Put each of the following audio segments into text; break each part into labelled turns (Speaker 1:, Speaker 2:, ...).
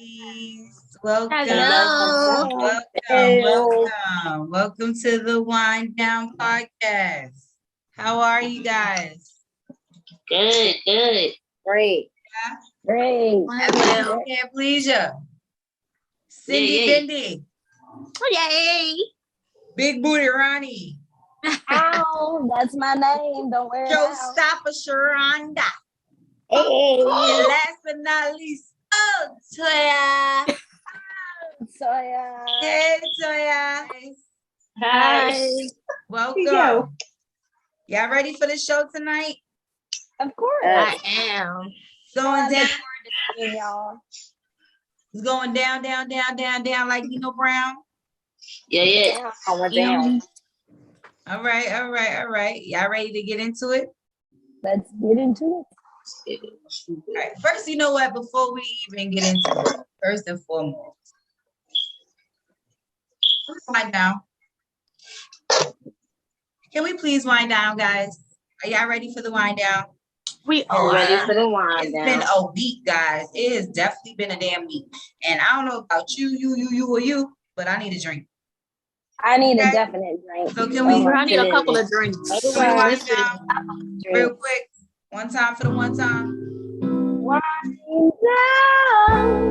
Speaker 1: ladies. Welcome.
Speaker 2: Hello.
Speaker 1: Welcome to the Wind Down Podcast. How are you guys?
Speaker 2: Good.
Speaker 3: Great.
Speaker 1: Can't please you. Cindy
Speaker 2: Yay.
Speaker 1: Cindy.
Speaker 2: Yay.
Speaker 1: Big Booty Ronnie.
Speaker 3: Ow, that's my name. Don't wear it out.
Speaker 1: Showstopper Sharonda.
Speaker 3: Hey.
Speaker 1: And last but not least, Toya.
Speaker 3: Soya.
Speaker 1: Hey, Toya.
Speaker 2: Hi.
Speaker 1: Welcome. Y'all ready for the show tonight?
Speaker 3: Of course.
Speaker 2: I am.
Speaker 1: Going down.
Speaker 3: Y'all.
Speaker 1: It's going down like Nino Brown.
Speaker 2: Yeah.
Speaker 3: I went down.
Speaker 1: All right. Y'all ready to get into it?
Speaker 3: Let's get into it.
Speaker 1: All right. First, you know what? Before we even get into it, first and foremost, let's wind down. Can we please wind down, guys? Are y'all ready for the wind down?
Speaker 2: We are
Speaker 3: Ready for the wind
Speaker 1: It's
Speaker 3: down.
Speaker 1: been a week, guys. It has definitely been a damn week. And I don't know about you, but I need a drink.
Speaker 3: I need
Speaker 1: Okay.
Speaker 3: a definite drink.
Speaker 1: So can we
Speaker 2: I need a couple of drinks.
Speaker 1: Can we wind down real quick? One time for the one time.
Speaker 3: Wind down.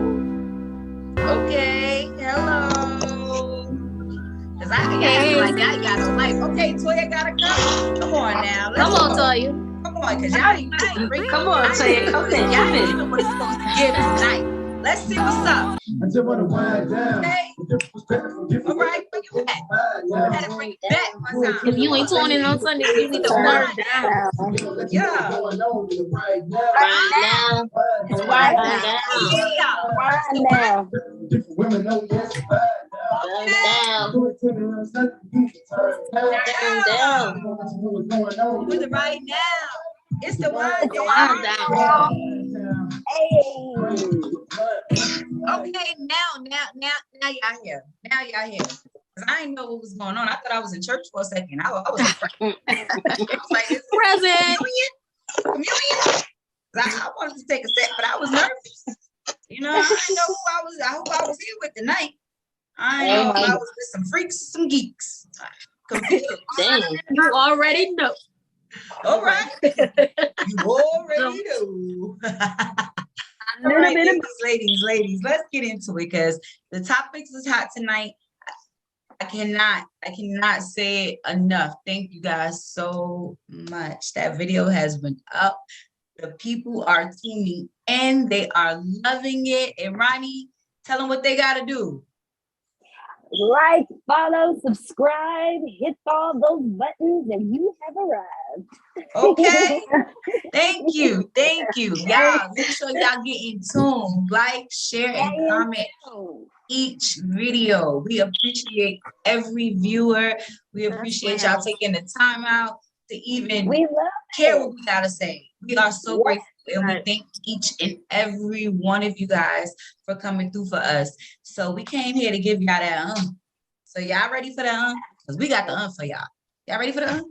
Speaker 1: Okay, hello. Cause I got like I got a life. Okay, Toya got a cup. Come on now. Let's
Speaker 2: Come on,
Speaker 1: go.
Speaker 2: Toya.
Speaker 1: Come on, cause y'all ain't drinking.
Speaker 2: Come on, Toya. Come in.
Speaker 1: Y'all ain't know what it's supposed to give tonight. Let's see what's up.
Speaker 4: I just want to wind down.
Speaker 1: Okay. All right, bring it back. Gotta bring it back one time.
Speaker 2: If you ain't tuning in on Sunday, you need to turn down.
Speaker 1: Yeah.
Speaker 2: Right now.
Speaker 1: It's
Speaker 2: Right
Speaker 1: wind
Speaker 2: now.
Speaker 1: Yeah.
Speaker 3: Wind down.
Speaker 4: Different women know yes,
Speaker 2: Down. Down.
Speaker 1: With it right now. It's the wind
Speaker 2: Wind
Speaker 1: down.
Speaker 2: down.
Speaker 3: Hey.
Speaker 1: Okay, now y'all here. Now y'all here. Cause I didn't know what was going on. I thought I was in church for a second. I was afraid. I was like, is it
Speaker 2: Present.
Speaker 1: communion? I wanted to take a sip, but I was nervous. You know, I didn't know who I was. I hope I was here with tonight. I didn't know if I was with some freaks, some geeks. Confused.
Speaker 2: Dang. You already know.
Speaker 1: All right. You already know. All right, ladies, let's get into it because the topics is hot tonight. I cannot say it enough. Thank you guys so much. That video has been up. The people are tuning in. They are loving it. And Ronnie, tell them what they got to do.
Speaker 3: Like, follow, subscribe, hit all those buttons, and you have arrived.
Speaker 1: Okay. Thank you. Y'all, make sure y'all get in tune. Like, share, and comment each video. We appreciate every viewer. We appreciate y'all taking the time out to even
Speaker 3: We love
Speaker 1: care
Speaker 3: it.
Speaker 1: what we gotta say. We are so grateful, and we thank each and every one of you guys for coming through for us. So we came here to give y'all that So y'all ready for the Because we got the for y'all. Y'all ready for the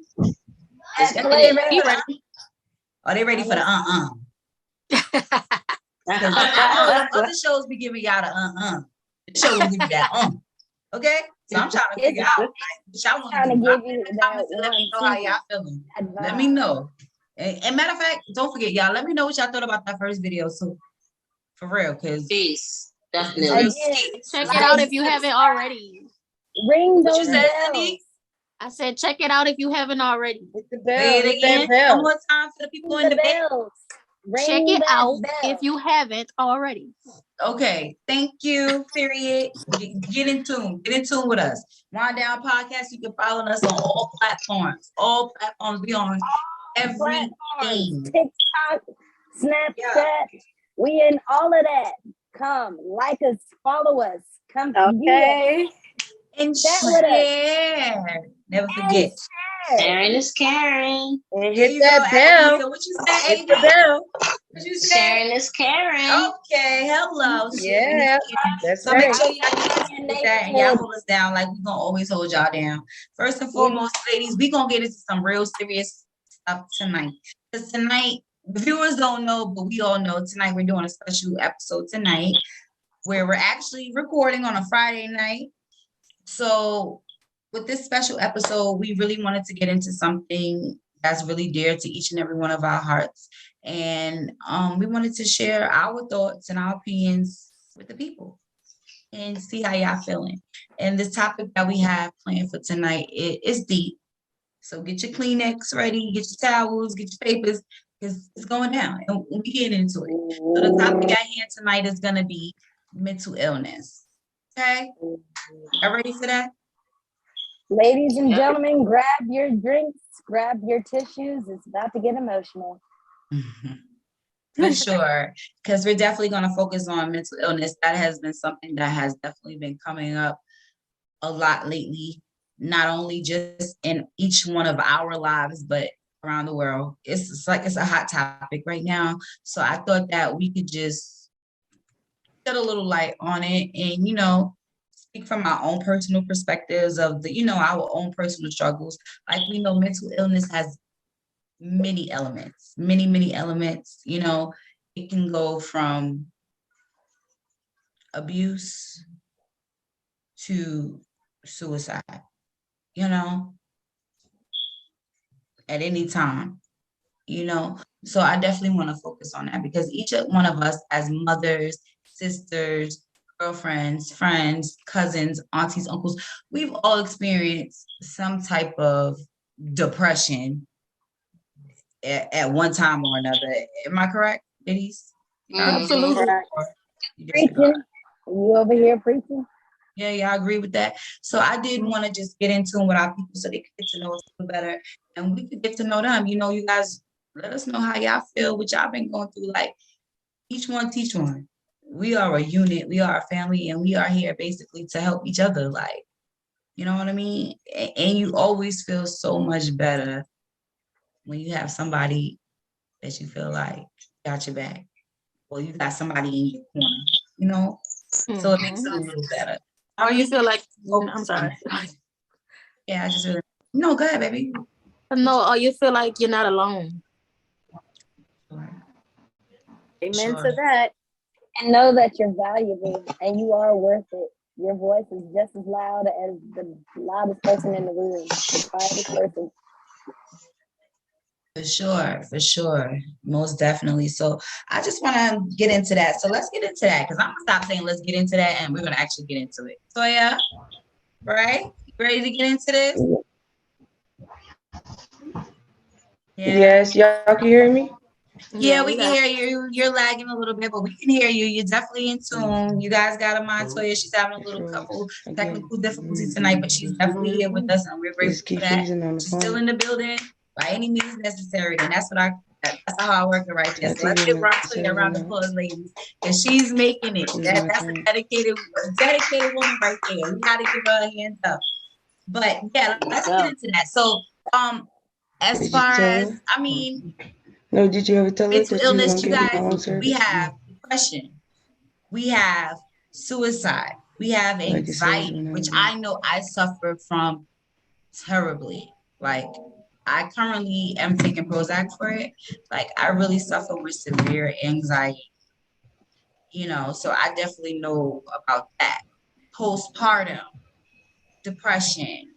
Speaker 1: Are they ready for the Because other shows be giving y'all the The show will give you that Okay? So I'm trying to figure out. Y'all want to give you comments and let me know how y'all feeling. Let me know. And matter of fact, don't forget, y'all, let me know what y'all thought about that first video too. For real, because
Speaker 2: Peace.
Speaker 1: it's
Speaker 2: Definitely.
Speaker 1: real
Speaker 2: Check it out if you haven't already.
Speaker 3: Ring
Speaker 1: What
Speaker 3: those
Speaker 1: you said,
Speaker 3: bells.
Speaker 1: Cindy?
Speaker 2: I said check it out if you haven't already.
Speaker 1: Say it again. One more time for the people in the back.
Speaker 3: bells.
Speaker 2: Check it out if you haven't already.
Speaker 1: Okay, thank you. Period. Get in tune. Get in tune with us. Wind Down Podcast. You can follow us on all platforms. All platforms. We on everything.
Speaker 3: TikTok, Snapchat. We in all of that. Come, like us, follow us. Come,
Speaker 5: Okay.
Speaker 1: And
Speaker 3: Chat with us.
Speaker 1: share. Never forget.
Speaker 2: Sharing is caring.
Speaker 5: And
Speaker 1: There
Speaker 5: hit
Speaker 1: you
Speaker 5: that
Speaker 1: go,
Speaker 5: bell.
Speaker 1: Anika. What you say,
Speaker 5: Hit the
Speaker 1: Anika?
Speaker 5: bell.
Speaker 1: What you say?
Speaker 2: Sharing is caring.
Speaker 1: Okay, hello.
Speaker 5: Yeah, that's
Speaker 1: So make
Speaker 5: right.
Speaker 1: sure y'all get with that and y'all hold us down like we're gonna always hold y'all down. First and foremost, ladies, we're gonna get into some real serious stuff tonight. Because tonight, the viewers don't know, but we all know tonight we're doing a special episode tonight. where we're actually recording on a Friday night. So with this special episode, we really wanted to get into something that's really dear to each and every one of our hearts. And we wanted to share our thoughts and our opinions with the people and see how y'all feeling. And this topic that we have planned for tonight is deep. So get your Kleenex ready, get your towels, get your papers, because it's going down. And we get into it. So the topic at hand tonight is going to be mental illness. Okay? Y'all ready for that?
Speaker 3: Ladies and gentlemen, grab your drinks, grab your tissues. It's about to get emotional.
Speaker 1: For sure. Because we're definitely going to focus on mental illness. That has been something that has definitely been coming up a lot lately, not only just in each one of our lives, but around the world. It's like it's a hot topic right now. So I thought that we could just shed a little light on it and, speak from our own personal perspectives of the, our own personal struggles. Like we know mental illness has many elements, many elements. It can go from abuse to suicide, at any time, So I definitely want to focus on that because each one of us as mothers, sisters, girlfriends, friends, cousins, aunties, uncles, we've all experienced some type of depression at one time or another. Am I correct, ladies?
Speaker 2: Absolutely.
Speaker 3: Preaching. You over here preaching?
Speaker 1: Yeah, I agree with that. So I did want to just get into it with our people so they could get to know us a little better and we could get to know them. You guys let us know how y'all feel, what y'all been going through. Like each one teach one. We are a unit, we are a family, and we are here basically to help each other. Like, you know what I mean? And you always feel so much better when you have somebody that you feel like got your back. Well, you got somebody in your corner, So it makes it a little better.
Speaker 2: Or you feel like, I'm sorry.
Speaker 1: Yeah, I just really, no, go ahead, baby.
Speaker 2: No, or you feel like you're not alone.
Speaker 5: Amen to that.
Speaker 3: And know that you're valuable and you are worth it. Your voice is just as loud as the loudest person in the room, the quietest person.
Speaker 1: For sure. Most definitely. So I just want to get into that. So let's get into that because I'm going to stop saying let's get into that and we're going to actually get into it. So yeah, right? You ready to get into this?
Speaker 6: Yeah. Yes, y'all can hear me?
Speaker 1: Yeah, we can hear you. You're lagging a little bit, but we can hear you. You're definitely in tune. You guys got a Montoya. She's having a little couple technical difficulties tonight, but she's definitely here with us, and we're grateful for that. She's still in the building by any means necessary, and that's a hard worker right there. So let's give Montoya a round of applause, ladies, and she's making it. That's a dedicated woman right there. We gotta give her a hand up. But yeah, let's get into that. So, as far as
Speaker 6: No, did you ever tell her
Speaker 1: mental
Speaker 6: that
Speaker 1: illness,
Speaker 6: you
Speaker 1: you guys, we have depression, we have suicide, we have anxiety, which I know I suffer from terribly. Like, I currently am taking Prozac for it. Like, I really suffer with severe anxiety, so I definitely know about that. Postpartum, depression.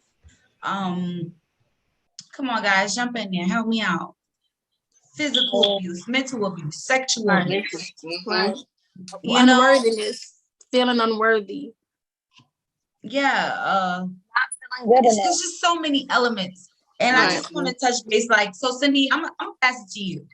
Speaker 1: Come on, guys, jump in there, help me out. Physical abuse, mental abuse, sexual abuse.
Speaker 2: Right. Unworthiness, feeling unworthy.
Speaker 1: Yeah. It's just so many elements. And I just want to touch base. Like, so Cindy, I'm gonna pass it to you.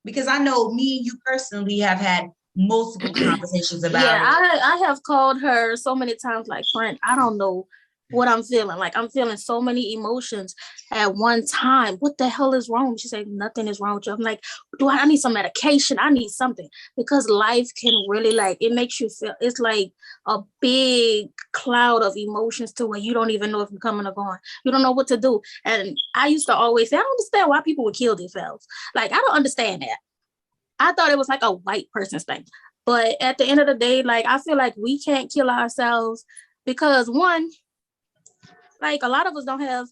Speaker 1: Because I know me and you personally have had multiple conversations about it.
Speaker 2: I have called her so many times, like, friend, I don't know what I'm feeling. Like, I'm feeling so many emotions at one time. What the hell is wrong? She said, nothing is wrong with you. I'm like, I need some medication. I need something. Because life can really, it makes you feel, it's like a big cloud of emotions to where you don't even know if you're coming or going. You don't know what to do. And I used to always say, I don't understand why people would kill themselves. Like, I don't understand that. I thought it was like a white person's thing. But at the end of the day, I feel like we can't kill ourselves because, one, a lot of us don't have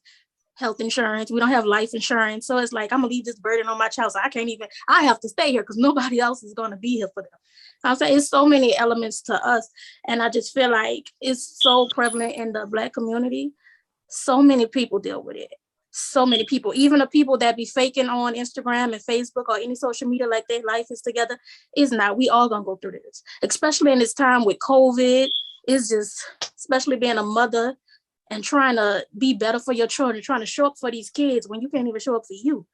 Speaker 2: health insurance. We don't have life insurance. So it's like, I'm gonna leave this burden on my child. So I have to stay here because nobody else is gonna be here for them. I'm saying it's so many elements to us. And I just feel like it's so prevalent in the Black community. So many people deal with it. So many people, even the people that be faking on Instagram and Facebook or any social media like their life is together, is not. We all gonna go through this, especially in this time with COVID. It's just, especially being a mother and trying to be better for your children, trying to show up for these kids when you can't even show up for you.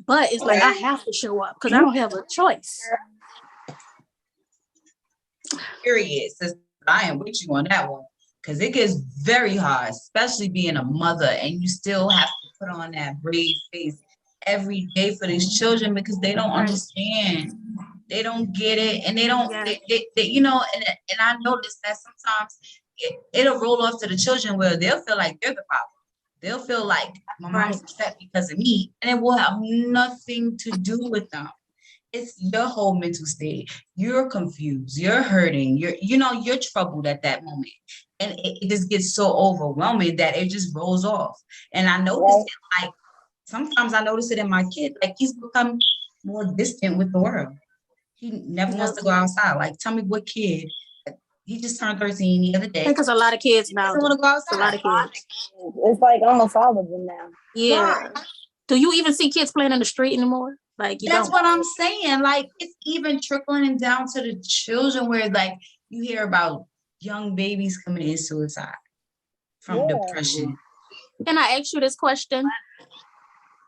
Speaker 2: But it's like, I have to show up because I don't have a choice.
Speaker 1: Period. Sister, I am with you on that one. Because it gets very hard, especially being a mother, and you still have to put on that brave face every day for these children because they don't understand. They don't get it, and they don't, they you know, and I noticed that sometimes it'll roll off to the children where they'll feel like they're the problem. They'll feel like my mom's upset because of me, and it will have nothing to do with them. It's your whole mental state. You're confused. You're hurting. You're troubled at that moment. And it just gets so overwhelming that it just rolls off. And I notice it, like, sometimes I notice it in my kid, like he's become more distant with the world. He never wants to go outside. Like, tell me what kid, he just turned 13 the other day.
Speaker 2: I think it's a lot of kids now.
Speaker 1: He doesn't want to go outside.
Speaker 2: A lot of kids.
Speaker 3: It's like almost all of them now.
Speaker 2: Yeah. Right. Do you even see kids playing in the street anymore? Like,
Speaker 1: that's what I'm saying. Like, it's even trickling down to the children where, like, you hear about young babies committing suicide from depression.
Speaker 2: Can I ask you this question?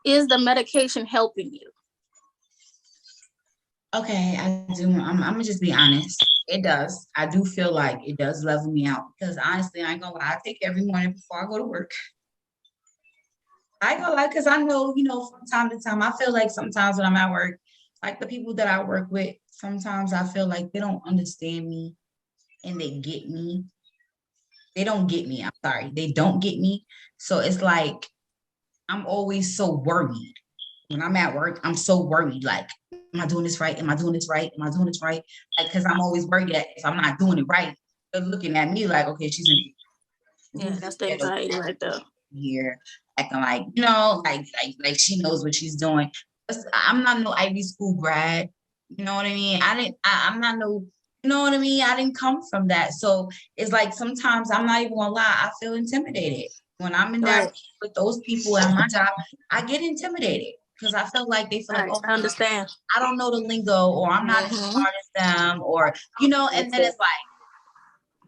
Speaker 2: Is the medication helping you?
Speaker 1: Okay, I do. I'm gonna just be honest. It does. I do feel like it does level me out because honestly, I ain't gonna lie. I take it every morning before I go to work. I ain't gonna lie, because I know, from time to time, I feel like sometimes when I'm at work, like the people that I work with, sometimes I feel like they don't understand me and they get me. They don't get me. I'm sorry. They don't get me. So it's like, I'm always so worried. When I'm at work, I'm so worried. Like, am I doing this right? Am I doing this right? Am I doing this right? Like, because I'm always worried that if I'm not doing it right, they're looking at me like, okay, she's an
Speaker 2: idiot. Yeah, that's the anxiety right there.
Speaker 1: Here, acting like, like she knows what she's doing. I'm not no Ivy School grad. You know what I mean? I'm not no, you know what I mean? I didn't come from that. So it's like sometimes I'm not even gonna lie, I feel intimidated. When I'm in that with those people at my job, I get intimidated because I feel like they feel like, oh,
Speaker 2: I understand.
Speaker 1: I don't know the lingo, or I'm not as smart as them, or, and then it's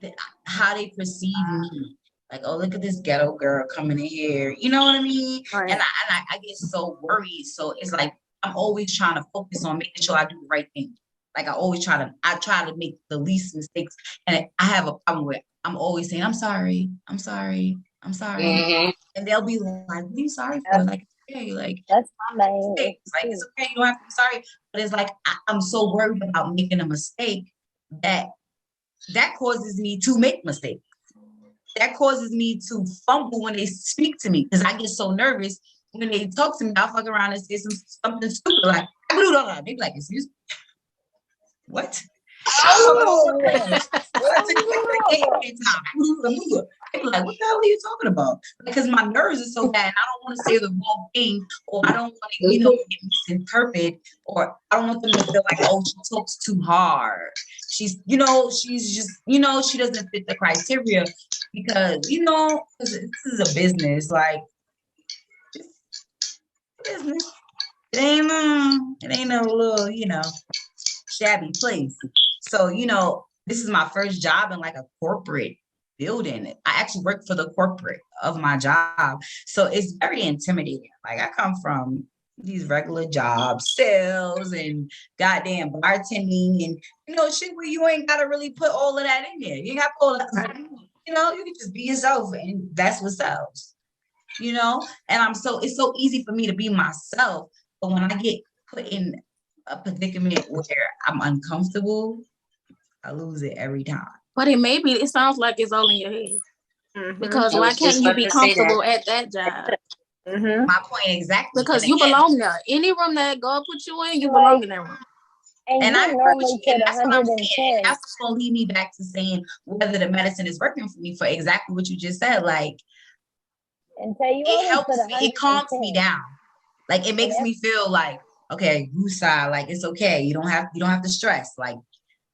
Speaker 1: like how they perceive me. Like, oh, look at this ghetto girl coming in here. You know what I mean? Right. And I get so worried. So it's like, I'm always trying to focus on making sure I do the right thing. Like, I try to make the least mistakes. And I have a problem with, I'm always saying, I'm sorry. Mm-hmm. And they'll be like, what are you sorry for? Like, okay, like,
Speaker 3: that's my main.
Speaker 1: Like, it's okay, you don't have to be sorry. But it's like, I'm so worried about making a mistake that causes me to make mistakes. That causes me to fumble when they speak to me because I get so nervous when they talk to me. I'll fuck around and say something stupid like, they be like, excuse me, what? They be like, what the hell are you talking about? Because my nerves are so bad and I don't want to say the wrong thing, or I don't want to, get misinterpreted, or I don't want them to feel like, oh, she talks too hard. She's just, she doesn't fit the criteria because, this is a business, like, business. It ain't no little, shabby place. So, this is my first job in like a corporate building. I actually work for the corporate of my job. So it's very intimidating. Like, I come from these regular jobs, sales and goddamn bartending and, shit where you ain't got to really put all of that in there. You got to put all that, you can just be yourself and that's what sells, and it's so easy for me to be myself. But when I get put in a predicament where I'm uncomfortable, I lose it every time.
Speaker 2: But it sounds like it's all in your head. Mm-hmm. Because why can't you be comfortable at that job?
Speaker 1: Mm-hmm. My point exactly.
Speaker 2: Because you belong there. Any room that God put you in, you belong in that room.
Speaker 3: And I normally get 110.
Speaker 1: That's what's gonna lead me back to saying whether the medicine is working for me for exactly what you just said. Like,
Speaker 3: And tell you
Speaker 1: it helps me, it calms me down. Like it makes me feel like, okay, Wusa, like it's okay. You don't have to stress. Like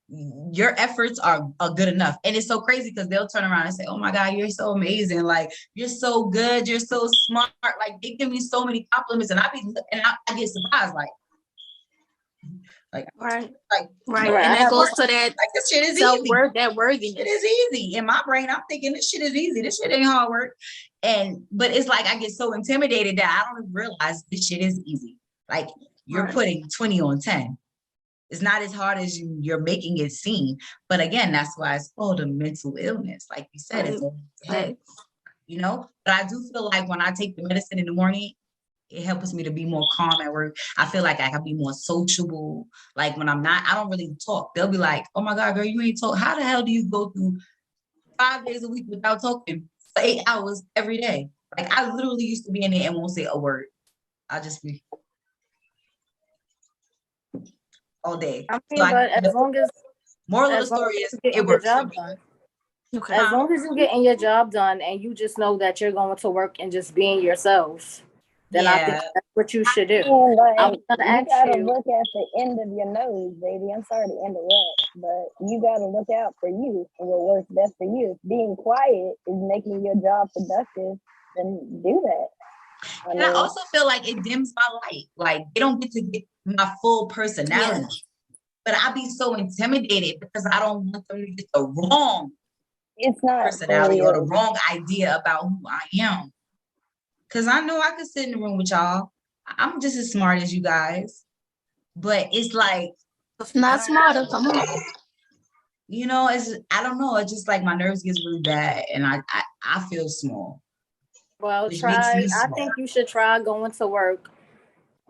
Speaker 1: your efforts are good enough. And it's so crazy because they'll turn around and say, oh my God, you're so amazing. Like you're so good. You're so smart. Like they give me so many compliments and I get surprised.
Speaker 2: Right.
Speaker 1: Right.
Speaker 2: And that goes to that
Speaker 1: like this shit is
Speaker 2: self-worth, that worthiness.
Speaker 1: It is easy. In my brain, I'm thinking this shit is easy. This shit ain't hard work. But it's like I get so intimidated that I don't even realize this shit is easy. Like you're putting 20 on 10. It's not as hard as you're making it seem. But again, that's why it's called a mental illness. Like you said, it's over the head, you know? But I do feel like when I take the medicine in the morning, it helps me to be more calm at work. I feel like I can be more sociable. Like when I'm not, I don't really talk. They'll be like, oh my God, girl, you ain't talk. How the hell do you go through 5 days a week without talking for 8 hours every day? Like I literally used to be in there and won't say a word. I'll just be all day.
Speaker 5: I mean, so but as long as
Speaker 1: moral of the story is it works for me.
Speaker 5: Okay. As long as you're getting your job done and you just know that you're going to work and just being yourself, then I think that's what you should do.
Speaker 3: I'm gonna ask you. You gotta look at the end of your nose, baby. I'm sorry to interrupt, but you gotta look out for you and what works best for you. If being quiet is making your job productive, then do that.
Speaker 1: I also feel like it dims my light. Like they don't get to get my full personality. Yeah. But I be so intimidated because I don't want them to get the wrong personality or the wrong idea about who I am. Because I know I could sit in the room with y'all. I'm just as smart as you guys. But it's like...
Speaker 2: If not smarter, come on.
Speaker 1: You know, I don't know. It's just like my nerves gets really bad and I feel small.
Speaker 5: Well, I think you should try going to work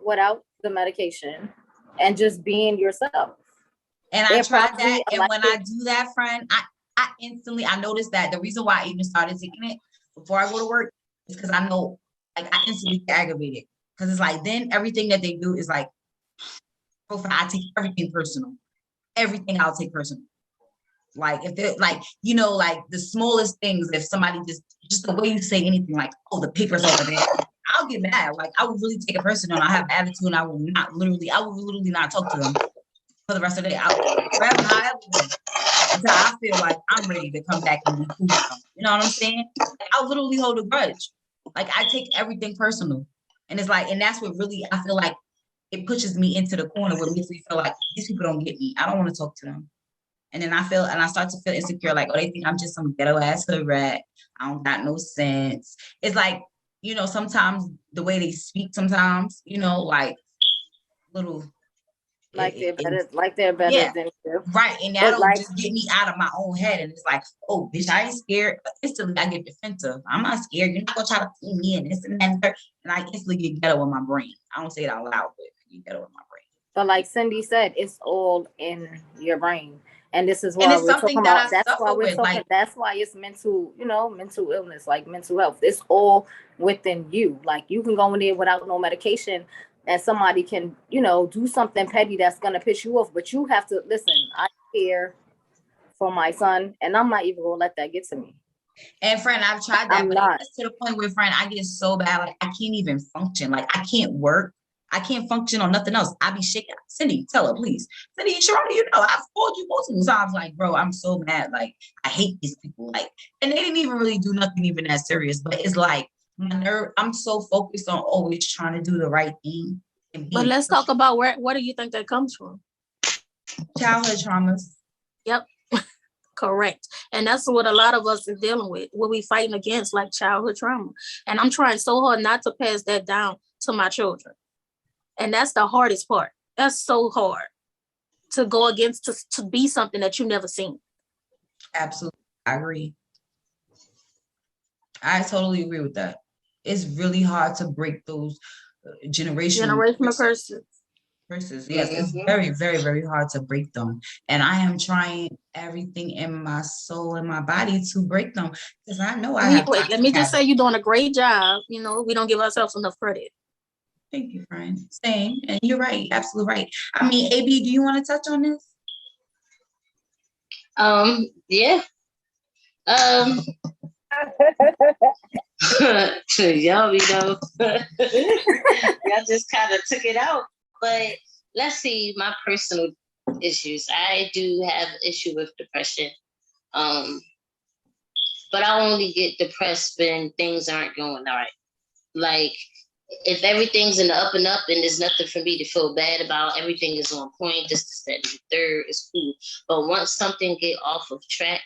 Speaker 5: without the medication and just being yourself.
Speaker 1: And I tried that. And when I do that, friend, I instantly, I noticed that the reason why I even started taking it before I go to work is because I know, like, I instantly get aggravated. Because it's like, then everything that they do is like, I take everything personal. Everything I'll take personal. Like, if they're like, you know, like the smallest things, if somebody just the way you say anything, like, oh, the paper's over there, I'll get mad. Like, I would really take it personal. And I have attitude and I will literally not talk to them for the rest of the day. However, until I feel like I'm ready to come back and be cool. You know what I'm saying? Like, I'll literally hold a grudge. Like, I take everything personal. And it's like, and that's what really, I feel like it pushes me into the corner where it makes me feel like these people don't get me. I don't want to talk to them. And then I start to feel insecure, like, oh, they think I'm just some ghetto ass hood rat. I don't got no sense. It's like, you know, sometimes the way they speak sometimes, you know, like little
Speaker 5: they're better
Speaker 1: yeah,
Speaker 5: than you.
Speaker 1: Right. And that'll just get me out of my own head. And it's like, oh, bitch, I ain't scared. But instantly I get defensive. I'm not scared. You're not gonna try to see me and this and that. And I instantly get ghetto in my brain. I don't say it out loud, but I get ghetto in my brain.
Speaker 5: But like Cindy said, it's all in your brain. And this is why we're talking about. That's why it's mental, you know, mental illness, like mental health. It's all within you. Like you can go in there without no medication, and somebody can, you know, do something petty that's gonna piss you off. But you have to listen. I care for my son, and I'm not even gonna let that get to me.
Speaker 1: And friend, I've tried that, but it's to the point where, friend, I get so bad, like I can't even function. Like I can't work. I can't function on nothing else. I be shaking. Cindy, tell her, please. Cindy, Sharona, you know, I've called you multiple times. Like, bro, I'm so mad. Like, I hate these people. Like, and they didn't even really do nothing even that serious. But it's like my nerve. I'm so focused on always trying to do the right thing.
Speaker 2: But let's talk about where do you think that comes from?
Speaker 1: Childhood traumas.
Speaker 2: Yep. Correct. And that's what a lot of us are dealing with. What we fighting against, like childhood trauma. And I'm trying so hard not to pass that down to my children. And that's the hardest part. That's so hard to go against, to be something that you've never seen.
Speaker 1: Absolutely. I agree. I totally agree with that. It's really hard to break those generational curses. Yes, it's very, very, very hard to break them. And I am trying everything in my soul and my body to break them. Because I know
Speaker 2: let me just say you're doing a great job. You know, we don't give ourselves enough credit.
Speaker 1: Thank you, friend. Same. And you're right. Absolutely right. I mean, AB, do you want to touch on this?
Speaker 7: Yeah. Y'all, y'all just kind of took it out. But let's see, my personal issues. I do have an issue with depression. But I only get depressed when things aren't going all right. Like, if everything's in the up and up and there's nothing for me to feel bad about, everything is on point, just that third is cool. But once something get off of track,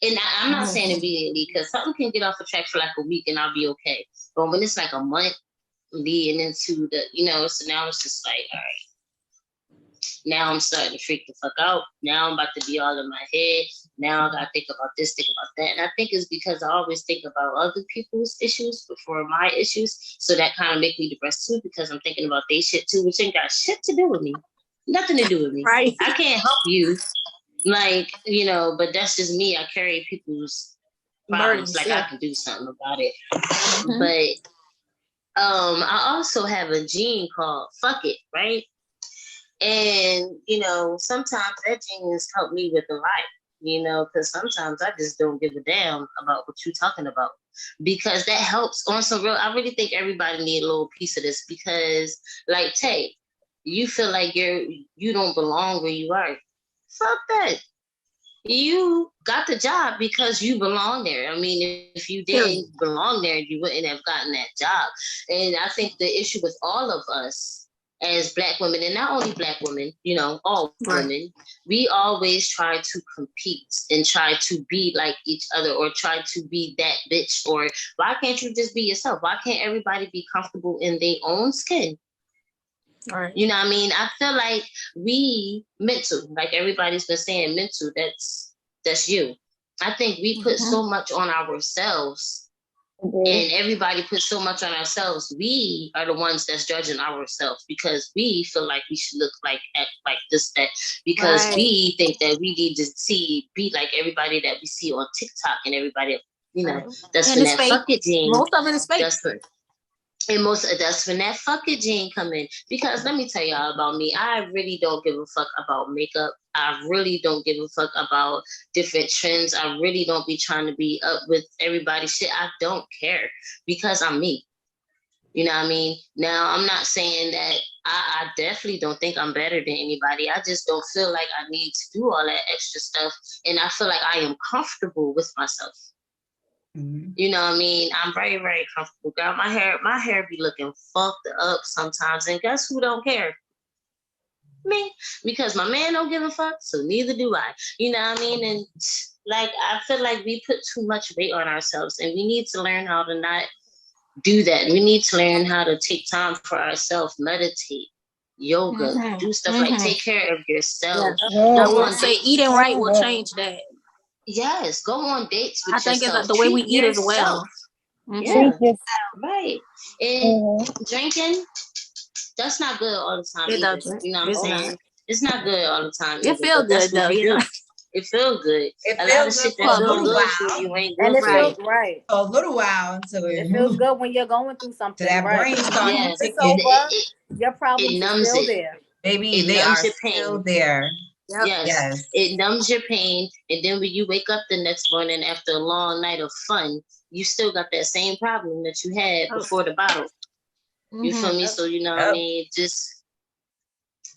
Speaker 7: and I'm not saying immediately, because something can get off of track for like a week and I'll be okay. But when it's like a month leading into the, so now it's just like, all right. Now I'm starting to freak the fuck out. Now I'm about to be all in my head. Now I gotta think about this, think about that. And I think it's because I always think about other people's issues before my issues. So that kind of makes me depressed too, because I'm thinking about their shit too, which ain't got shit to do with me. Nothing to do with me.
Speaker 2: Right.
Speaker 7: I can't help you. Like, but that's just me. I carry people's problems. Like, I can do something about it. Mm-hmm. But I also have a gene called fuck it, right? And, sometimes that gene has helped me with the life, because sometimes I just don't give a damn about what you're talking about, because that helps on some real. I really think everybody need a little piece of this, because like Tay, you feel like you don't belong where you are. Fuck that. You got the job because you belong there. I mean, if you didn't belong there, you wouldn't have gotten that job. And I think the issue with all of us as Black women, and not only Black women, all women, we always try to compete and try to be like each other, or try to be that bitch. Or why can't you just be yourself? Why can't everybody be comfortable in their own skin?
Speaker 2: Right.
Speaker 7: You know what I mean? I feel like we mental, like everybody's been saying, mental, that's you. I think we put so much on ourselves, and everybody puts so much on ourselves. We are the ones that's judging ourselves, because we feel like we should look like, act like this, that, because we think that we need to be like everybody that we see on TikTok, and everybody, that's when that fuck it gene.
Speaker 2: Most of it is fake.
Speaker 7: That's when that fuck it gene come in. Because let me tell y'all about me. I really don't give a fuck about makeup. I really don't give a fuck about different trends. I really don't be trying to be up with everybody's shit. I don't care, because I'm me. You know what I mean? Now, I'm not saying that I definitely don't think I'm better than anybody. I just don't feel like I need to do all that extra stuff. And I feel like I am comfortable with myself. Mm-hmm. You know what I mean? I'm very, very comfortable. Girl, my hair be looking fucked up sometimes. And guess who don't care? Me. Because my man don't give a fuck, so neither do I. You know what I mean? And like, I feel like we put too much weight on ourselves, and we need to learn how to not do that. We need to learn how to take time for ourselves, meditate, yoga, do stuff like take care of yourself.
Speaker 2: I won't say eating right will change that.
Speaker 7: Yes, go on dates with yourself.
Speaker 2: I think it's the way we eat as well.
Speaker 7: Yeah, right. And drinking, that's not good all the time.
Speaker 2: It doesn't.
Speaker 7: You know what I'm saying? It's not good all the time.
Speaker 2: It feels good though.
Speaker 7: It feels good.
Speaker 1: It feels good for a little while.
Speaker 7: You ain't
Speaker 5: and it feels
Speaker 7: right.
Speaker 1: For a little while until
Speaker 5: it feels good when you're going through something.
Speaker 1: So that brain starts
Speaker 5: to over. Your problems are still there.
Speaker 1: Baby, they are still there.
Speaker 7: Yep. Yes, it numbs your pain, and then when you wake up the next morning after a long night of fun, you still got that same problem that you had before the bottle. You feel me? So you know what I mean? Just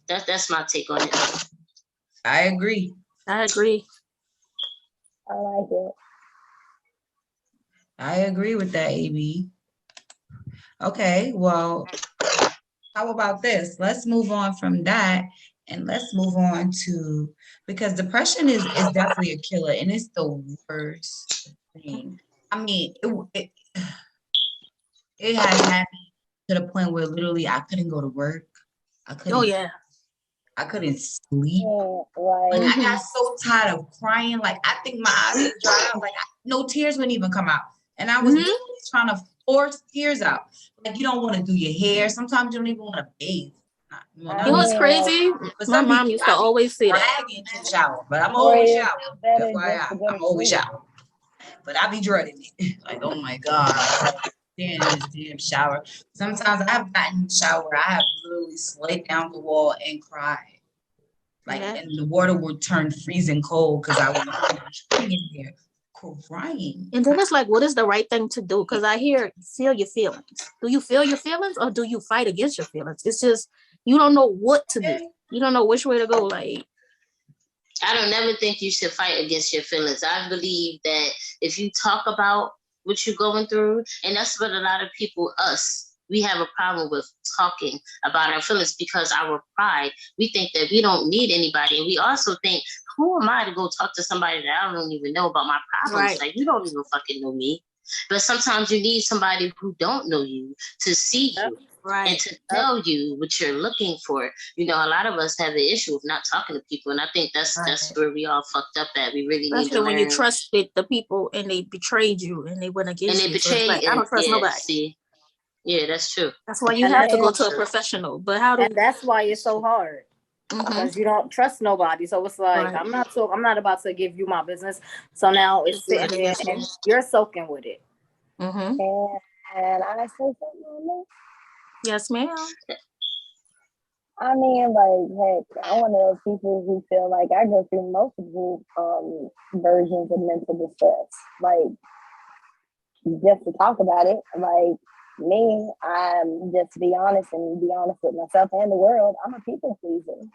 Speaker 7: that's my take on it.
Speaker 1: I agree.
Speaker 3: I like it.
Speaker 1: I agree with that, AB. Okay, well, how about this? Let's move on from that. And let's move on to, because depression is definitely a killer, and it's the worst thing. I mean, it has happened to the point where literally I couldn't go to work. I couldn't sleep. Like, I got so tired of crying. Like, I think my eyes would dry out. Like, no tears wouldn't even come out. And I was trying to force tears out. Like, you don't want to do your hair. Sometimes you don't even want to bathe.
Speaker 2: You know what's crazy? My mom used to always say that.
Speaker 1: To shower, but I'm always showering. That's why I'm always showering. But I be dreading it. Like, oh my God, in this damn shower. Sometimes I've gotten in the shower, I have literally slid down the wall and cried. Like, and the water would turn freezing cold because I was in there crying.
Speaker 2: And then it's like, what is the right thing to do? Because I hear feel your feelings. Do you feel your feelings or do you fight against your feelings? It's just you don't know what to do. You don't know which way to go. Like,
Speaker 7: I don't never think you should fight against your feelings. I believe that if you talk about what you're going through, and that's what a lot of people, we have a problem with talking about our feelings because our pride, we think that we don't need anybody. And we also think, who am I to go talk to somebody that I don't even know about my problems?
Speaker 2: Right.
Speaker 7: Like, you don't even fucking know me. But sometimes you need somebody who don't know you to see you. Right. And to tell you what you're looking for. You know, a lot of us have the issue of not talking to people. And I think that's where we all fucked up at. We really need to learn.
Speaker 2: When you trusted the people and they betrayed you and they went against you. And they betrayed you. I don't trust nobody.
Speaker 7: See, yeah, that's true.
Speaker 2: That's why you have to go to a professional. But
Speaker 5: and that's why it's so hard. Because you don't trust nobody. So it's like, I'm not about to give you my business. So now it's sitting there and you're soaking with it.
Speaker 3: And I say something on this?
Speaker 2: Yes, ma'am.
Speaker 3: I mean, like, heck, I'm one of those people who feel like I go through multiple versions of mental distress. Like, just to talk about it, like, me, I'm just to be honest with myself and the world, I'm a people pleaser.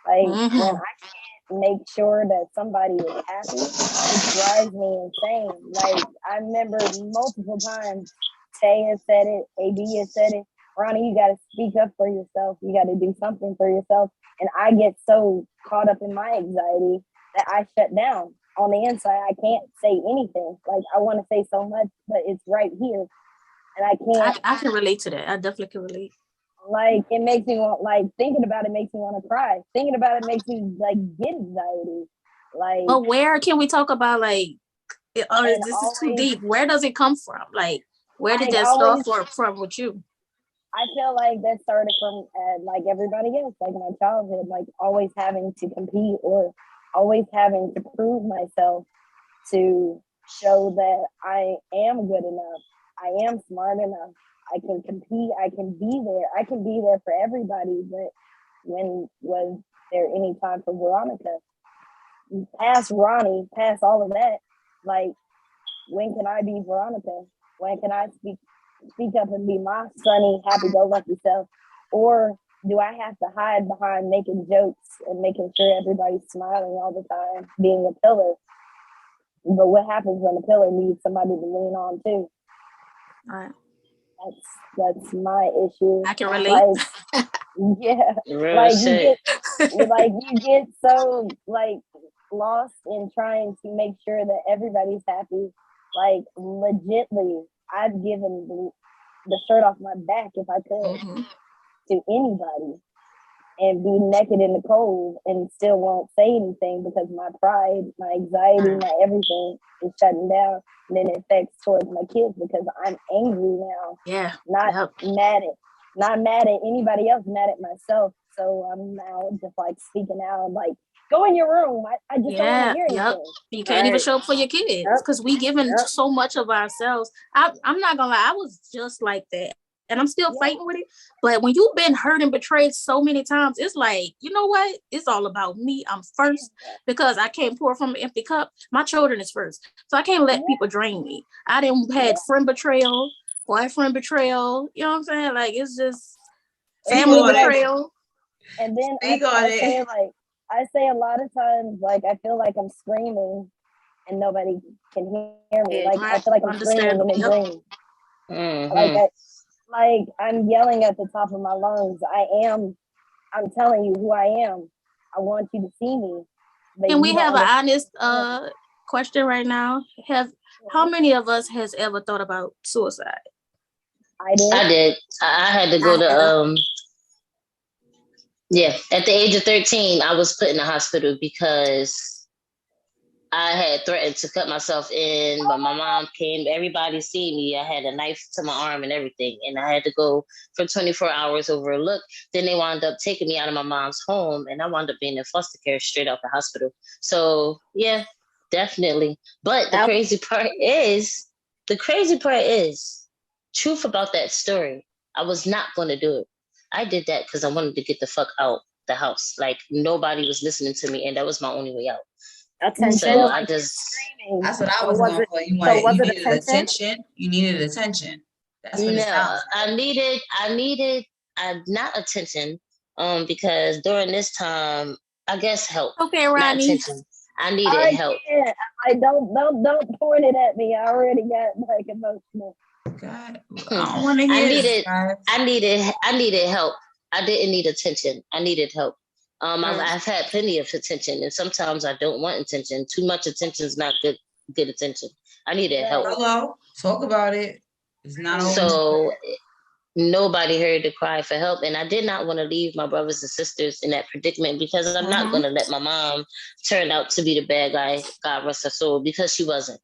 Speaker 3: Like, when I can't make sure that somebody is happy, it drives me insane. Like, I remember multiple times Tay has said it, AB has said it, Ronnie, you got to speak up for yourself. You got to do something for yourself. And I get so caught up in my anxiety that I shut down. On the inside, I can't say anything. Like, I want to say so much, but it's right here. And I can't.
Speaker 2: I can relate to that. I definitely can relate.
Speaker 3: Like, it makes me want, like, thinking about it makes me want to cry. Thinking about it makes me, like, get anxiety. Like,
Speaker 2: but where can we talk about, like, this is too deep. Where does it come from? Like, where did that start from with you?
Speaker 3: I feel like that started from, like, everybody else, like, my childhood, like, always having to compete or always having to prove myself to show that I am good enough. I am smart enough. I can compete. I can be there. I can be there for everybody. But when was there any time for Veronica? Past Ronnie, past all of that, like, when can I be Veronica? When can I speak up and be my sunny, happy-go-lucky self? Or do I have to hide behind making jokes and making sure everybody's smiling all the time, being a pillar? But what happens when a pillar needs somebody to lean on too?
Speaker 2: All right.
Speaker 3: That's my issue.
Speaker 2: I can relate.
Speaker 3: Like, yeah, like you get so, like, lost in trying to make sure that everybody's happy. Like, legitly, I've given the shirt off my back if I could to anybody and be naked in the cold and still won't say anything because my pride, my anxiety, my everything is shutting down. And then it affects towards my kids because I'm angry now.
Speaker 2: Yeah.
Speaker 3: Not mad at anybody else, mad at myself. So I'm now just, like, speaking out, like, go in your room. I just don't want to hear anything.
Speaker 2: You can't even show up for your kids because we giving so much of ourselves. I'm not gonna lie, I was just like that. And I'm still fighting with it. But when you've been hurt and betrayed so many times, it's like, you know what? It's all about me. I'm first because I can't pour from an empty cup. My children is first. So I can't let people drain me. I didn't had friend betrayal, boyfriend betrayal. You know what I'm saying? Like, it's just family betrayal.
Speaker 3: And then I say a lot of times, like, I feel like I'm screaming and nobody can hear me. Like, I feel like I'm screaming in a dream. Like, I'm yelling at the top of my lungs. I'm telling you who I am. I want you to see me.
Speaker 2: Can we have an honest question right now? How many of us has ever thought about suicide?
Speaker 3: I
Speaker 7: did. I had to go to at the age of 13, I was put in the hospital because I had threatened to cut myself in, but my mom came, everybody seen me. I had a knife to my arm and everything, and I had to go for 24 hours over a look. Then they wound up taking me out of my mom's home, and I wound up being in foster care straight out the hospital. So, yeah, definitely. But the crazy part is, truth about that story, I was not going to do it. I did that because I wanted to get the fuck out the house. Like, nobody was listening to me, and that was my only way out.
Speaker 5: Attention.
Speaker 7: So I just.
Speaker 1: That's what I was going for. You needed attention. You needed attention. That's what it sounds like.
Speaker 7: I needed not attention. Because during this time, I guess help.
Speaker 2: Okay, Ronnie.
Speaker 7: I needed help.
Speaker 3: I don't point it at me. I already got like emotional.
Speaker 1: God, I don't want to hear this, guys.
Speaker 7: I needed help. I didn't need attention. I needed help. I've had plenty of attention, and sometimes I don't want attention. Too much attention is not good attention. I needed help.
Speaker 1: Hello, talk about it. It's not
Speaker 7: so. Nobody heard the cry for help, and I did not want to leave my brothers and sisters in that predicament because I'm not going to let my mom turn out to be the bad guy. God rest her soul, because she wasn't.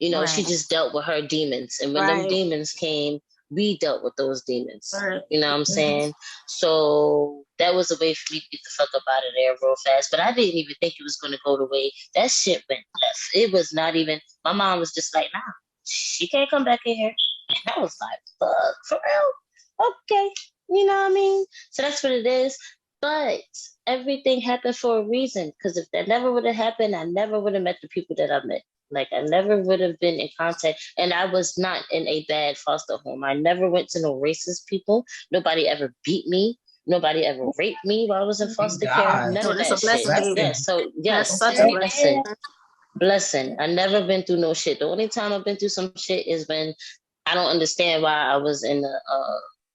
Speaker 7: She just dealt with her demons, and when them demons came, we dealt with those demons. You know what I'm saying? So that was a way for me to get the fuck up out of there real fast. But I didn't even think it was going to go the way that shit went left. It was not even. My mom was just like, nah, she can't come back in here. And I was like, fuck, for real? Okay, you know what I mean? So that's what it is. But everything happened for a reason. Because if that never would have happened, I never would have met the people that I met. Like, I never would have been in contact. And I was not in a bad foster home. I never went to no racist people. Nobody ever beat me. Nobody ever raped me while I was in foster care. None of that shit. Yeah, so, yes, such a blessing. Blessing. I never been through no shit. The only time I've been through some shit is when I don't understand why I was in the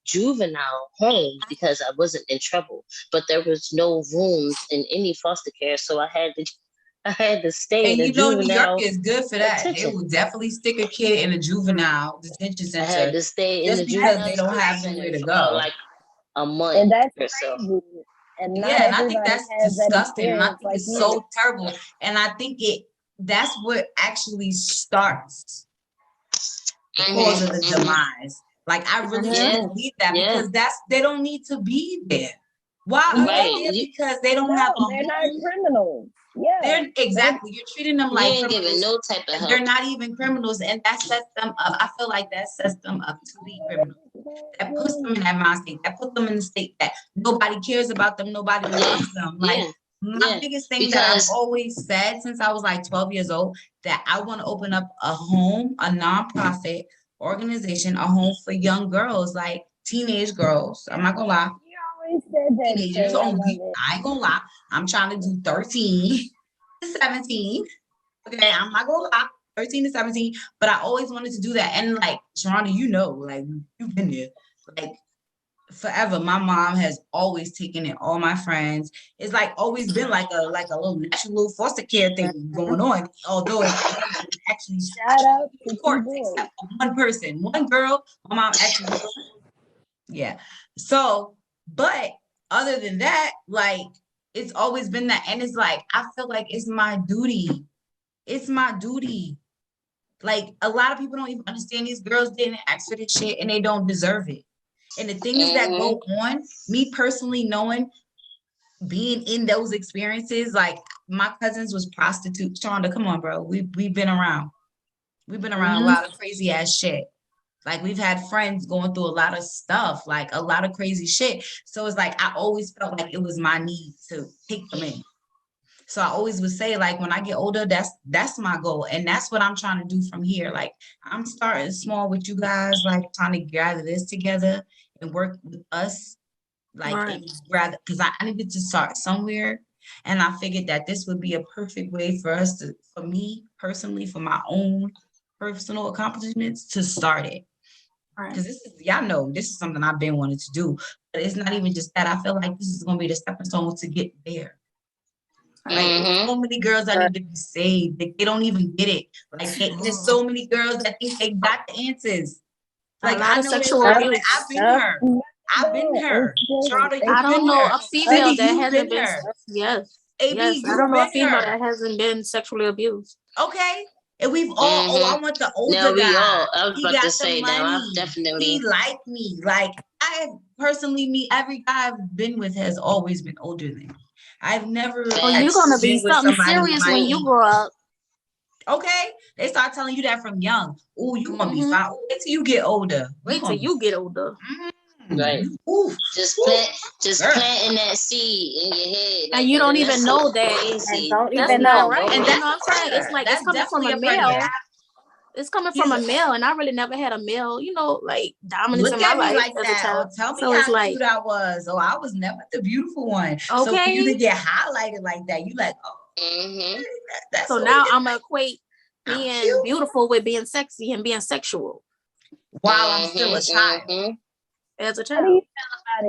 Speaker 7: juvenile home, because I wasn't in trouble, but there was no rooms in any foster care, so I had to stay.
Speaker 1: And
Speaker 7: in juvenile.
Speaker 1: New York is good for that. They will definitely stick a kid in a juvenile detention center.
Speaker 7: I had to stay in the
Speaker 1: juvenile because they don't have nowhere to go.
Speaker 7: Like a month,
Speaker 3: and that's
Speaker 7: or so.
Speaker 3: And
Speaker 1: I think that's disgusting. And I think it's so terrible. And I think that's what actually starts the cause of the demise. Like, I really believe that because they don't need to be there. Why are they there? Because they don't have.
Speaker 3: They're not criminals. Yeah,
Speaker 1: You're treating them like
Speaker 7: ain't giving no type of help.
Speaker 1: They're not even criminals, and that sets them up. I feel like that sets them up to be criminals. That puts them in that mind state. That puts them in the state that nobody cares about them. Nobody loves them. Like. My biggest thing that I've always said since I was like 12 years old, that I want to open up a home, a nonprofit organization, a home for young girls, like teenage girls. I'm not gonna lie.
Speaker 3: You always said that.
Speaker 1: Teenagers only. I ain't gonna lie. I'm trying to do 13 to 17. Okay, I'm not gonna lie. 13 to 17. But I always wanted to do that. And like, Sharonda, like, you've been there. Like, forever, my mom has always taken in all my friends. It's like always been like a little natural foster care thing going on, although it's actually
Speaker 3: shout out to
Speaker 1: court, except for one person, one girl. My mom actually, So, but other than that, like, it's always been that, and it's like I feel like it's my duty. It's my duty. Like, a lot of people don't even understand these girls didn't ask for this shit, and they don't deserve it. And the things that go on, me personally knowing, being in those experiences, like my cousins was prostitutes. Sharonda, come on, bro. We've been around. We've been around a lot of crazy ass shit. Like, we've had friends going through a lot of stuff, like a lot of crazy shit. So it's like I always felt like it was my need to take them in. So I always would say, like, when I get older, that's my goal. And that's what I'm trying to do from here. Like, I'm starting small with you guys, like trying to gather this together and work with us. Like, rather, because I needed to start somewhere. And I figured that this would be a perfect way for us to, for me personally, for my own personal accomplishments, to start it. Because this is, y'all know, this is something I've been wanting to do. But it's not even just that. I feel like this is going to be the stepping stone to get there. Like, so many girls that need to be saved. They don't even get it. Like, there's so many girls that think they got the answers. Like, I know sexual abuse. I've been her. I've been her. Charlotte,
Speaker 2: I don't know a female that hasn't been. Yes. AB, yes. I don't know a female that hasn't been sexually abused.
Speaker 1: Okay. And we've all, I want the older guy.
Speaker 7: I was about to say that. I've definitely.
Speaker 1: He liked me. Like, I personally, every guy I've been with has always been older than me. I've never.
Speaker 2: Oh, you're gonna be something serious when you grow up.
Speaker 1: Okay, they start telling you that from young. Oh, you're gonna be fine. Wait till you get older.
Speaker 2: Wait till you get older.
Speaker 7: Right. Ooh, just planting that seed in your head.
Speaker 2: And you don't even know that.
Speaker 5: And don't even know.
Speaker 2: Right. And you know what I'm saying? It's like it's coming from a male. It's coming from a male, and I really never had a male, like dominance in my life
Speaker 1: like as a child. Tell me how cute I was. Oh, I was never the beautiful one. Okay. So for you to get highlighted like that, you like, oh.
Speaker 2: That's so now I'm gonna equate being beautiful with being sexy and being sexual.
Speaker 1: While I'm still a child.
Speaker 2: As a child.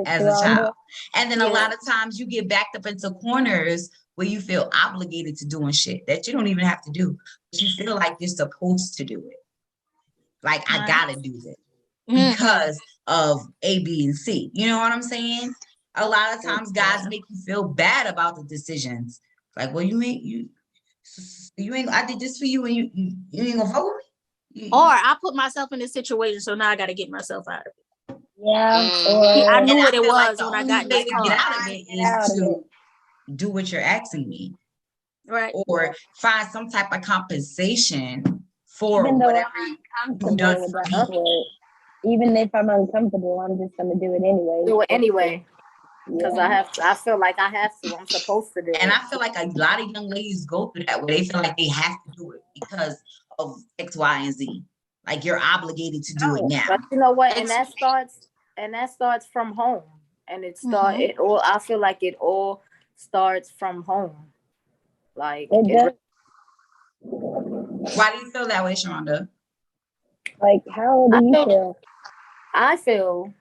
Speaker 1: As a child. And then a lot of times you get backed up into corners where you feel obligated to doing shit that you don't even have to do. But you feel like you're supposed to do it. Like, I gotta do this because of A, B, and C. You know what I'm saying? A lot of times guys make you feel bad about the decisions. Like, well, you ain't, I did this for you and you ain't gonna fuck with me?
Speaker 2: Or I put myself in this situation, so now I gotta get myself out of it.
Speaker 3: Yeah.
Speaker 2: I knew what it was when I got this car.
Speaker 1: Get out of it is to do what you're asking me.
Speaker 2: Right.
Speaker 1: Or find some type of compensation for whatever you've done for me.
Speaker 3: Even if I'm uncomfortable, I'm just gonna do it anyway.
Speaker 5: Do it anyway. Because I feel like I have to. I'm supposed to do it.
Speaker 1: And I feel like a lot of young ladies go through that where they feel like they have to do it because of X, Y, and Z. Like, you're obligated to do it now.
Speaker 5: But you know what? And that starts from home. And I feel like it all starts from home. Like,
Speaker 3: why
Speaker 1: do you feel that way, Sharonda?
Speaker 3: Like, how do you feel?
Speaker 5: I feel,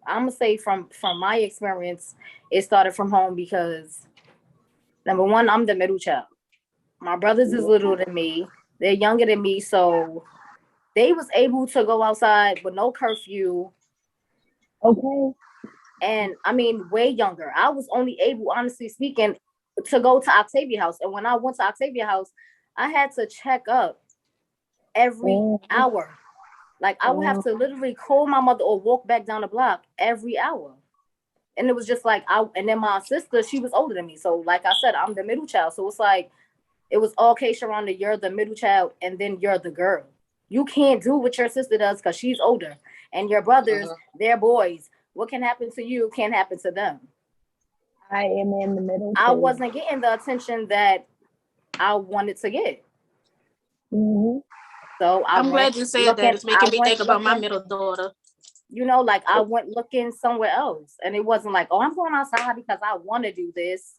Speaker 5: I'm gonna say from my experience, it started from home because, number one, I'm the middle child. My brothers is little than me. They're younger than me, so they was able to go outside with no curfew.
Speaker 3: Okay.
Speaker 5: And I mean, way younger. I was only able, honestly speaking, to go to Octavia House. And when I went to Octavia House, I had to check up every hour. Like, I would have to literally call my mother or walk back down the block every hour. And it was just like, and then my sister, she was older than me. So like I said, I'm the middle child. So it's like, it was, okay, Sharonda, you're the middle child, and then you're the girl. You can't do what your sister does because she's older. And your brothers, they're boys. What can happen to you can't happen to them.
Speaker 3: I am in the middle.
Speaker 5: I wasn't getting the attention that I wanted to get.
Speaker 3: Mm-hmm.
Speaker 5: So
Speaker 2: I'm glad you said that. It's making me think about my middle daughter.
Speaker 5: Like, I went looking somewhere else. And it wasn't like, oh, I'm going outside because I want to do this.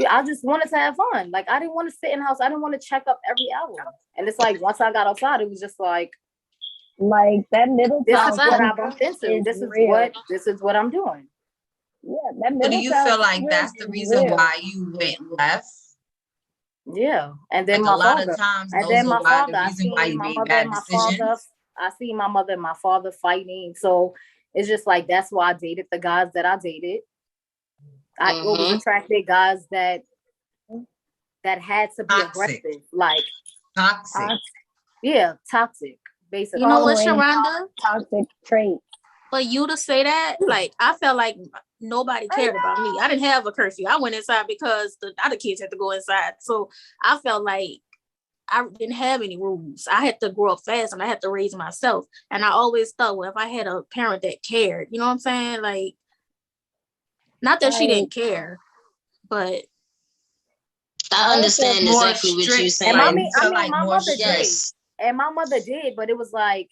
Speaker 5: I just wanted to have fun. Like, I didn't want to sit in the house. I didn't want to check up every hour. And it's like, once I got outside, it was just like
Speaker 3: that middle.
Speaker 5: This is what I bumped into. This is what I'm doing.
Speaker 3: Yeah, that middle.
Speaker 1: So do you feel like that's the reason why you went left?
Speaker 5: Yeah, and then
Speaker 1: like a lot of times, and then my father. I see my mother and my father.
Speaker 5: I see my mother and my father fighting. So it's just like, that's why I dated the guys that I dated. I always attracted guys that had to be aggressive, like
Speaker 1: toxic.
Speaker 5: Yeah, toxic. Basically,
Speaker 2: you know what, Sharonda?
Speaker 3: Toxic traits.
Speaker 2: For you to say that, like, I felt like nobody cared about me. I didn't have a curfew. I went inside because the other kids had to go inside. So I felt like I didn't have any rules. I had to grow up fast and I had to raise myself. And I always thought, well, if I had a parent that cared, you know what I'm saying? Like, not that she didn't care, but
Speaker 7: I understand exactly what you're saying.
Speaker 5: And I mean, my mother did. And my mother did, but it was like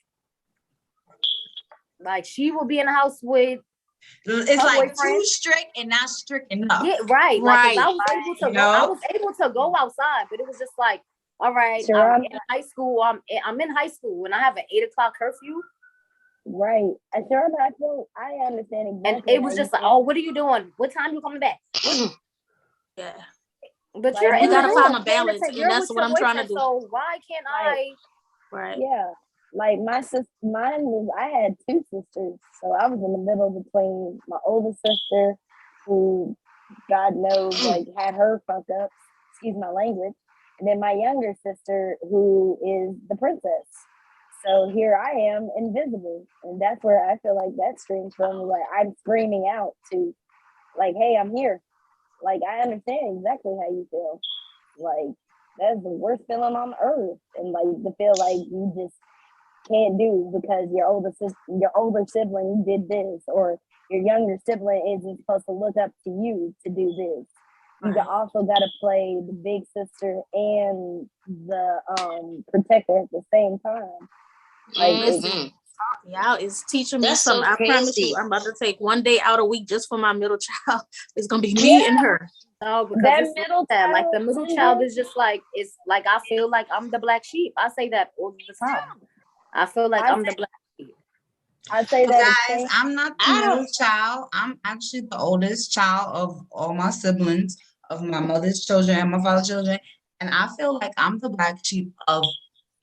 Speaker 5: she will be in the house with.
Speaker 1: It's like too strict and not strict enough.
Speaker 5: Yeah, right. Like, I was able to go outside, but it was just like, all right, I'm in high school. I'm in high school and I have an 8:00 curfew.
Speaker 3: Right. I understand exactly.
Speaker 5: And it was just like, oh, what are you doing? What time you coming back?
Speaker 2: Yeah.
Speaker 5: But
Speaker 2: you gotta find a balance, and that's what I'm trying to do.
Speaker 5: So why can't I?
Speaker 2: Right.
Speaker 3: Yeah. Like, my sister, I had two sisters, so I was in the middle between my older sister, who, God knows, like, had her fuck up, excuse my language, and then my younger sister, who is the princess. So here I am, invisible, and that's where I feel like that streams from. Like, I'm screaming out to, like, hey, I'm here. Like, I understand exactly how you feel. Like, that's the worst feeling on earth, and like to feel like you just can't do because your older sibling did this, or your younger sibling isn't supposed to look up to you to do this. You also got to play the big sister and the protector at the same time. Like,
Speaker 2: it's teaching me something. I promise you, I'm about to take one day out a week just for my middle child. It's gonna be me and her.
Speaker 5: Oh, because that middle child, like the middle child is just like, it's like, I feel like I'm the black sheep. I say that all the time. I feel like I'm the black sheep.
Speaker 3: I say that,
Speaker 1: guys, I'm not the middle child. I'm actually the oldest child of all my siblings, of my mother's children and my father's children. And I feel like I'm the black sheep of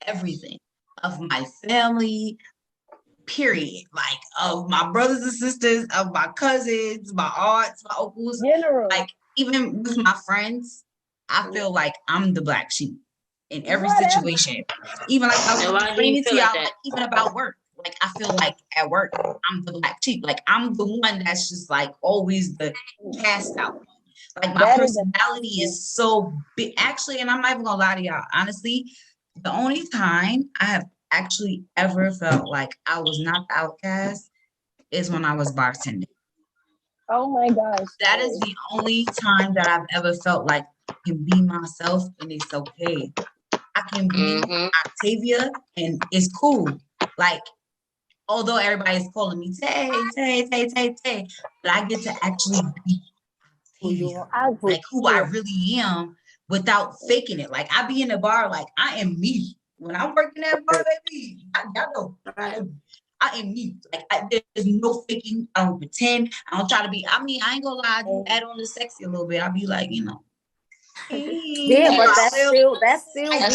Speaker 1: everything, of my family, period. Like, of my brothers and sisters, of my cousins, my aunts, my uncles. Like, even with my friends, I feel like I'm the black sheep in every situation. Even like I was explaining to y'all, like, even about work. Like, I feel like at work, I'm the black sheep. Like, I'm the one that's just like always the cast out. Like, my personality is so big. Actually, and I'm not even gonna lie to y'all, honestly, the only time I have actually ever felt like I was not the outcast is when I was bartending.
Speaker 3: Oh my gosh.
Speaker 1: That is the only time that I've ever felt like I can be myself and it's okay. I can be Octavia and it's cool. Like, although everybody's calling me Tay, but I get to actually be Octavia, like who I really am without faking it. Like, I be in the bar, like, I am me. When I'm working at a bar, baby, y'all know, I am me. Like, there's no faking. I don't pretend. I don't try to be. I mean, I ain't gonna lie. I do add on the sexy a little bit. I'll be like, you know.
Speaker 5: Yeah, but that's still
Speaker 7: that's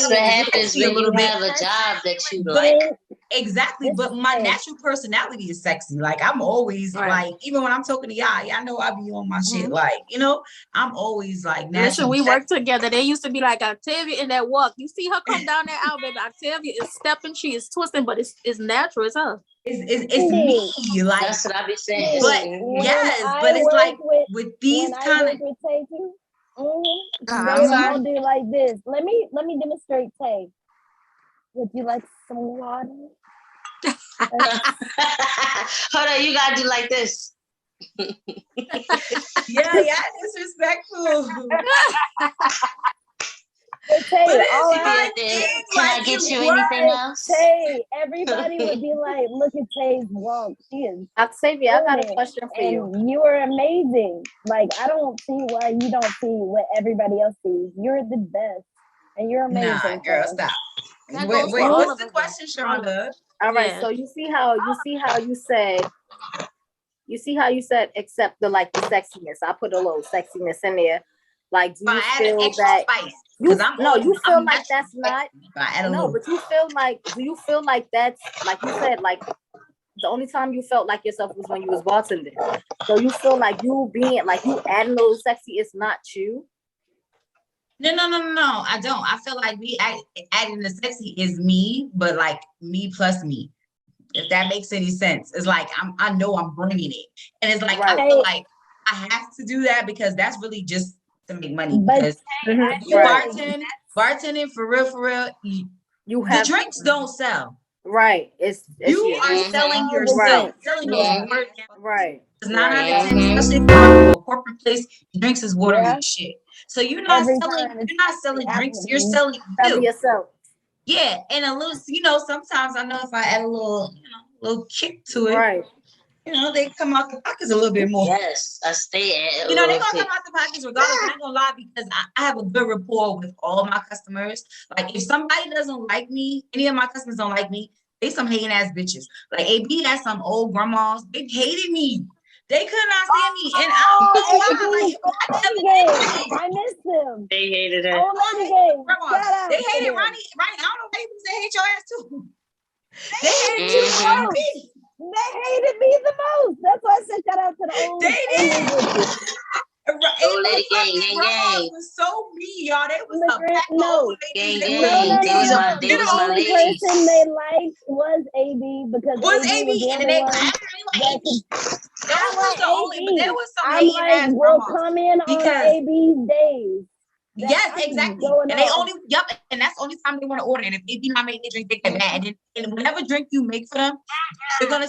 Speaker 7: what happens when you have a job that you like.
Speaker 1: Exactly, but my natural personality is sexy. Like, I'm always like, even when I'm talking to y'all know I be on my shit. Like, you know, I'm always like,
Speaker 2: listen, we work together. They used to be like, Octavia in that walk. You see her come down that aisle, baby. Octavia is stepping, she is twisting, but it's natural. It's her.
Speaker 1: It's me. Like,
Speaker 7: that's what I be saying.
Speaker 1: But yes, but it's like with these kind of.
Speaker 3: I'm gonna do like this. Let me demonstrate. Tay, would you like some water?
Speaker 7: Hold on, you gotta do like this.
Speaker 1: yeah, disrespectful.
Speaker 3: Tay,
Speaker 7: can I get you anything else?
Speaker 3: Tay, everybody would be like, look at Tay's walk. She is
Speaker 5: Octavia, I got a question for you.
Speaker 3: You are amazing. Like, I don't see why you don't see what everybody else sees. You're the best. And you're amazing.
Speaker 1: Nah, girl, stop. Wait, what's the question, Sharonda?
Speaker 5: All right, so you see how you said except the sexiness. I put a little sexiness in there. Like, do you feel that
Speaker 1: spice?
Speaker 5: You feel like that's not no, but you feel like, do you feel like that's, like you said, like the only time you felt like yourself was when you was bartending. So you feel like you being like you adding a little sexy is not you?
Speaker 1: No, I don't. I feel like adding the sexy is me, but like me plus me. If that makes any sense. It's like I know I'm bringing it. And it's like I feel like I have to do that because that's really just to make money. Because you bartending for real, you have the drinks don't sell.
Speaker 5: Right.
Speaker 1: You are selling yourself, selling your work.
Speaker 5: Right.
Speaker 1: It's 9 out of 10, especially if you go to a corporate place, drinks is water and shit. So you're not selling drinks, you're selling
Speaker 5: yourself.
Speaker 1: Yeah, and a little, sometimes I know if I add a little, little kick to it,
Speaker 5: right?
Speaker 1: They come out the pockets a little bit more.
Speaker 7: Yes, I stay at.
Speaker 1: They're gonna come out the pockets regardless. I ain't gonna lie because I have a good rapport with all my customers. Like, if somebody doesn't like me, any of my customers don't like me, they some hating ass bitches. Like, AB has some old grandmas. They hated me. They could not stand me, and
Speaker 3: I missed them.
Speaker 7: They hated her.
Speaker 1: They hated Ronnie. I don't know why they hate your ass too. They hated you.
Speaker 3: They hated me the most. That's why I said shout out to the old.
Speaker 1: They did.
Speaker 7: Lady gang
Speaker 1: was so mean, y'all. They was a
Speaker 7: gang.
Speaker 3: The only person they liked was AB because
Speaker 1: AB and they that was the only. But there was some hating ass
Speaker 3: we'll come in on AB's days.
Speaker 1: Yes, exactly. And they only, and that's the only time they want to order. And if they do not make the drink, they get mad. And whatever drink you make for them, they're gonna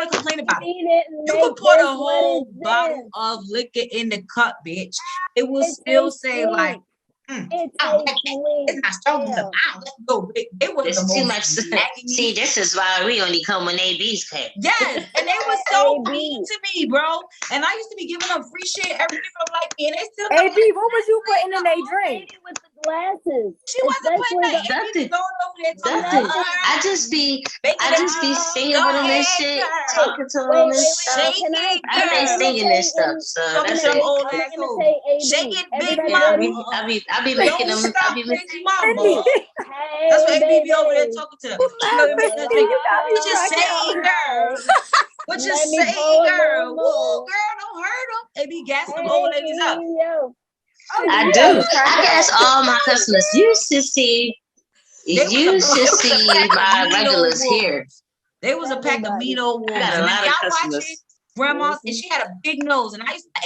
Speaker 1: complain about it. You could put a whole bottle of liquor in the cup, bitch. It will still say like, it's not strong enough. Let's go. They were too much.
Speaker 7: See, this is why we only come when ABs came.
Speaker 1: Yes, and they were so mean to me, bro. And I used to be giving them free shit every day from like me, and they still.
Speaker 5: AB, what was you putting in their drink?
Speaker 3: With the glasses.
Speaker 1: She wasn't putting that.
Speaker 7: Nothing. I just be singing with them and shit, talking to them and stuff. I been singing this stuff, so that's it.
Speaker 1: Shake it, big mama.
Speaker 7: I be making them. I be making
Speaker 1: mama. That's what AB be over there talking to them. What you saying, girl? What you saying, girl? Woo, girl, don't hurt them. AB gassing them old ladies up.
Speaker 7: I do. I guess all my customers used to see my regulars here.
Speaker 1: There was a pack of mean old wolves.
Speaker 7: Got a lot of customers.
Speaker 1: Grandma's, and she had a big nose, and I used to,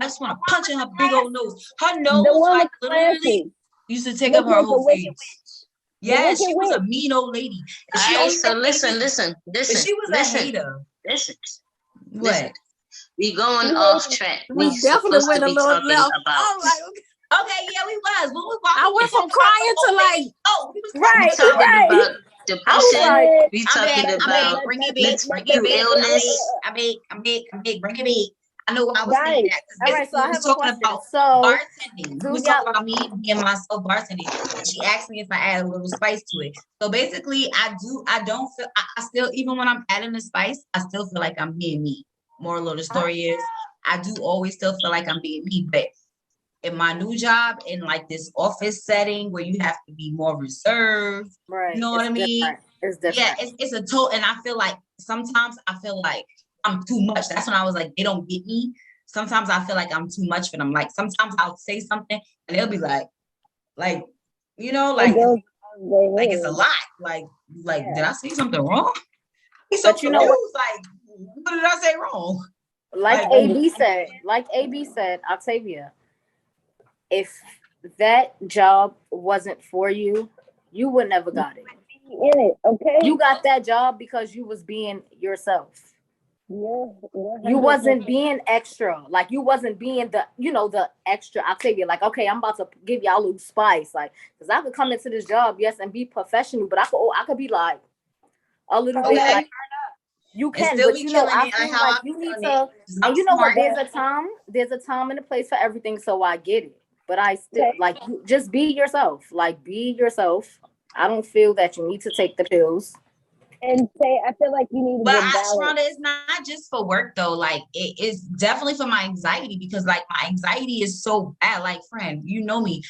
Speaker 1: I just want to punch in her big old nose. Her nose, like literally, used to take up her whole face. Yeah, she was a mean old lady.
Speaker 7: So listen.
Speaker 1: She was a hater.
Speaker 7: Listen.
Speaker 1: What?
Speaker 7: We going off track.
Speaker 2: We definitely went a little left.
Speaker 1: Okay, yeah, we was.
Speaker 2: I went from crying to like,
Speaker 1: we was
Speaker 7: talking about depression. We talking about
Speaker 1: bring it back,
Speaker 7: illness.
Speaker 1: I bring it back. I know I was saying that.
Speaker 5: All right, so I have a question.
Speaker 1: Bartending. We was talking about me being myself bartending. She asked me if I add a little spice to it. So basically, I still, even when I'm adding the spice, I still feel like I'm being me. Moral of the story is, I do always still feel like I'm being me, but in my new job, in like this office setting where you have to be more reserved,
Speaker 5: right?
Speaker 1: You know what I mean?
Speaker 5: It's different.
Speaker 1: Yeah, it's a total. And I feel like sometimes I feel like I'm too much. That's when I was like, they don't get me. Sometimes I feel like I'm too much for them. Like sometimes I'll say something and they'll be like, you know, like it's a lot. Like, did I say something wrong?
Speaker 5: But you know what?
Speaker 1: Like, what did I say wrong?
Speaker 5: Like AB said, Octavia, if that job wasn't for you, you would never got it.
Speaker 3: In it, okay.
Speaker 5: You got that job because you was being yourself.
Speaker 3: Yeah,
Speaker 5: you wasn't being extra. Like you wasn't being the extra Octavia. Like, okay, I'm about to give y'all a little spice. Like, because I could come into this job, yes, and be professional, but I could be like a little bit like you can, but you know, I feel like you need to. And you know what? There's a time and a place for everything. So I get it, but I still like just be yourself. Like, be yourself. I don't feel that you need to take the pills.
Speaker 3: And I feel like you need to.
Speaker 1: But Sharonda, it's not just for work though. Like it is definitely for my anxiety because like my anxiety is so bad. Like, friend, you know me.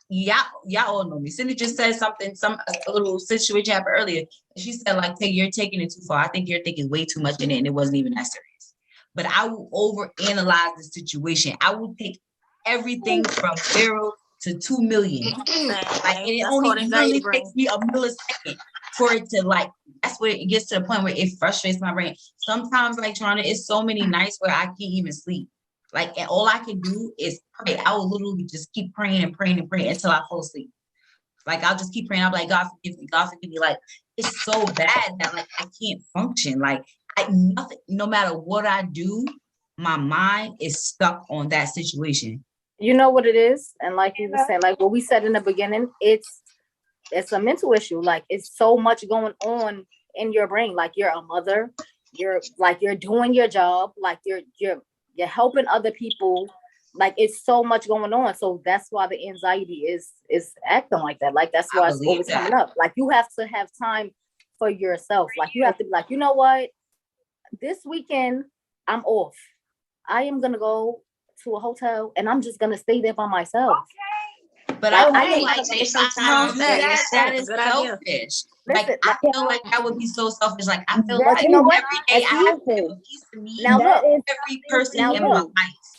Speaker 1: Y'all all know me. Cindy just said something, a little situation happened earlier. She said, like, hey, you're taking it too far. I think you're thinking way too much in it, and it wasn't even that serious. But I will overanalyze the situation. I will take everything from 0 to 2 million. Like, and it only really takes me a millisecond for it to like. That's where it gets to the point where it frustrates my brain. Sometimes, like, Toronto, it's so many nights where I can't even sleep. Like, and all I can do is pray. I will literally just keep praying and praying and praying until I fall asleep. Like, I'll just keep praying. I'll be like, God forgive me. God forgive me. Like, it's so bad that like I can't function. Like, nothing. No matter what I do, my mind is stuck on that situation.
Speaker 5: You know what it is, and like you were saying, like what we said in the beginning, it's a mental issue. Like, it's so much going on in your brain. Like, you're a mother. You're doing your job. Like, you're helping other people. Like, it's so much going on. So that's why the anxiety is acting like that. Like, that's why it's always coming up. Like, you have to have time for yourself. Like, you have to be like, you know what? This weekend, I'm off. I am going to go to a hotel and I'm just going to stay there by myself.
Speaker 1: Okay. But I like sometimes that is selfish. Like, I feel like that would be so selfish. Like, I feel like every day I have to give a piece of me to every person in my life.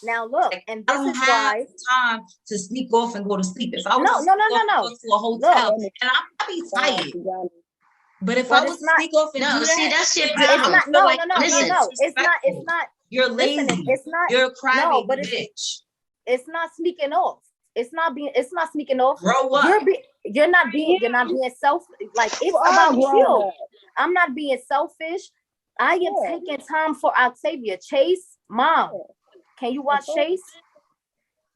Speaker 5: Now look, like,
Speaker 1: and this I don't have time to sneak off and go to sleep. If I was go to a hotel, and I'll be tired. But if I was to sneak off and do
Speaker 7: see, that's your
Speaker 5: problem. No. It's not.
Speaker 1: You're lazy.
Speaker 5: It's not.
Speaker 1: You're a crybaby bitch.
Speaker 5: It's not sneaking off. It's not sneaking off.
Speaker 1: Grow up.
Speaker 5: You're not being self. Like, it's about you. I'm not being selfish. I am taking time for Octavia. Chase, mom, can you watch Chase?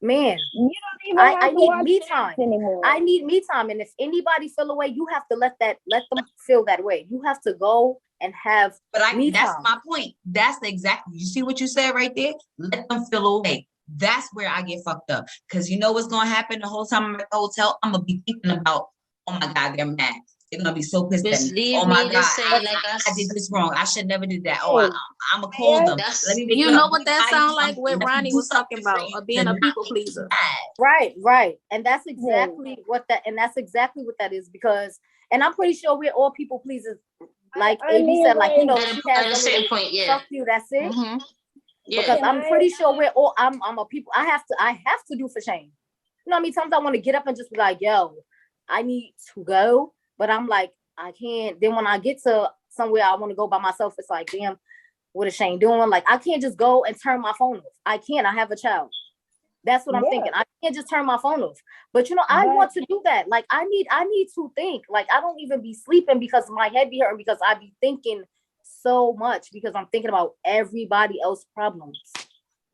Speaker 5: Man,
Speaker 3: you don't even have
Speaker 5: I
Speaker 3: to
Speaker 5: need
Speaker 3: watch
Speaker 5: me
Speaker 3: Chase
Speaker 5: time
Speaker 3: anymore.
Speaker 5: I need me time. And if anybody feel away, you have to let them feel that way. You have to go and have me
Speaker 1: that's
Speaker 5: time.
Speaker 1: my point. That's exactly, you see what you said right there? Let them feel away. That's where I get fucked up. Because you know what's going to happen the whole time I'm at the hotel? I'm going to be thinking about, oh my God, they're mad. They're going to be so pissed at me. Oh my God, I did this wrong. I should never did that. Oh, I'm going to call them.
Speaker 2: You know what that sounds like? What Ronnie was talking about, being a people pleaser.
Speaker 5: Right. And that's exactly what that is. Because, and I'm pretty sure we're all people pleasers. Like AB said, like, you know, she has
Speaker 7: at a certain point, yeah.
Speaker 5: Fuck you, that's it.
Speaker 2: Mm-hmm.
Speaker 7: Yeah.
Speaker 5: Because I'm pretty sure we're all, I'm a people, I have to do for shame. You know what I mean? Sometimes I want to get up and just be like, yo, I need to go. But I'm like, I can't. Then when I get to somewhere I want to go by myself, it's like, damn, what is Shane doing? Like, I can't just go and turn my phone off. I can't. I have a child. That's what I'm thinking. I can't just turn my phone off. But you know, I want to do that. Like, I need to think. Like, I don't even be sleeping because my head be hurting because I be thinking so much because I'm thinking about everybody else's problems.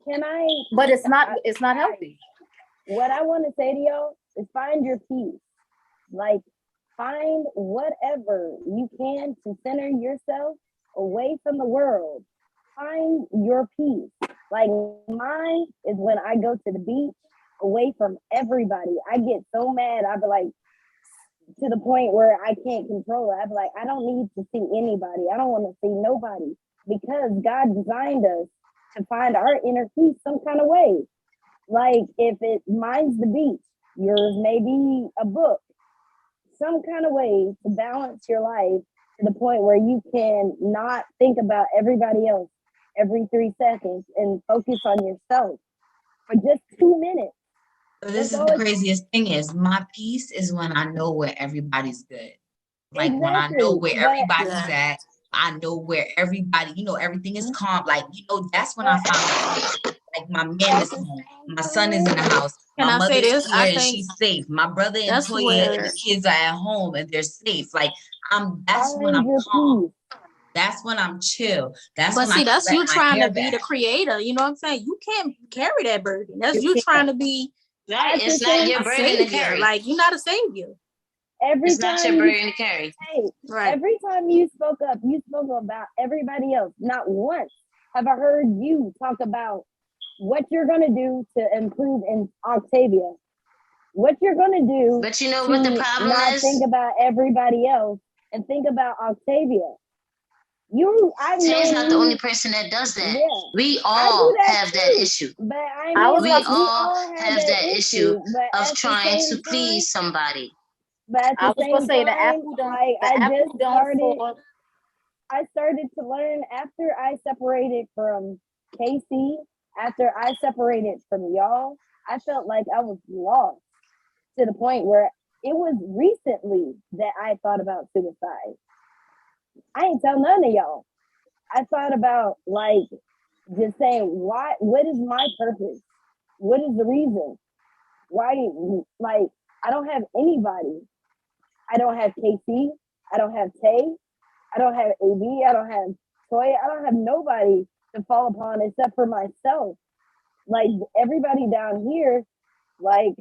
Speaker 5: But it's not healthy.
Speaker 3: What I want to say to y'all is find your peace. Like, find whatever you can to center yourself away from the world. Find your peace. Like, mine is when I go to the beach away from everybody. I get so mad. I be like, to the point where I can't control it. I be like, I don't need to see anybody. I don't want to see nobody, because God designed us to find our inner peace some kind of way. Like, if mine's the beach, yours may be a book. Some kind of way to balance your life to the point where you can not think about everybody else every 3 seconds and focus on yourself for just 2 minutes.
Speaker 1: So this is the craziest thing is my peace is when I know where everybody's good. Like when I know where everybody's at, I know where everybody, you know, everything is calm. Like, you know, that's when I find like my man is home, my son is in the house, my mother is here and she's safe. My brother and Toya and the kids are at home and they're safe. Like that's when I'm calm. That's when I'm chill. That's
Speaker 2: you trying to be the creator. You know what I'm saying? You can't carry that burden. That's you trying to be.
Speaker 7: Right, it's not your burden to carry.
Speaker 2: Like, you're not a savior.
Speaker 7: It's not your burden to carry.
Speaker 3: Right. Every time you spoke up, you spoke about everybody else. Not once have I heard you talk about what you're going to do to improve in Octavia. What you're going to do.
Speaker 7: But you know what the problem
Speaker 3: not
Speaker 7: is?
Speaker 3: Think about everybody else and think about Octavia.
Speaker 7: Tay's not the only person that does that. Yeah, we all have that issue. But we all have that issue of trying to please somebody.
Speaker 3: But at the same time, I started to learn after I separated from Casey, after I separated from y'all, I felt like I was lost to the point where it was recently that I thought about suicide. I ain't tell none of y'all. I thought about like just saying, what is my purpose? What is the reason? Why, like, I don't have anybody. I don't have KC. I don't have Tay. I don't have AB. I don't have Toya. I don't have nobody to fall upon except for myself. Like, everybody down here, like,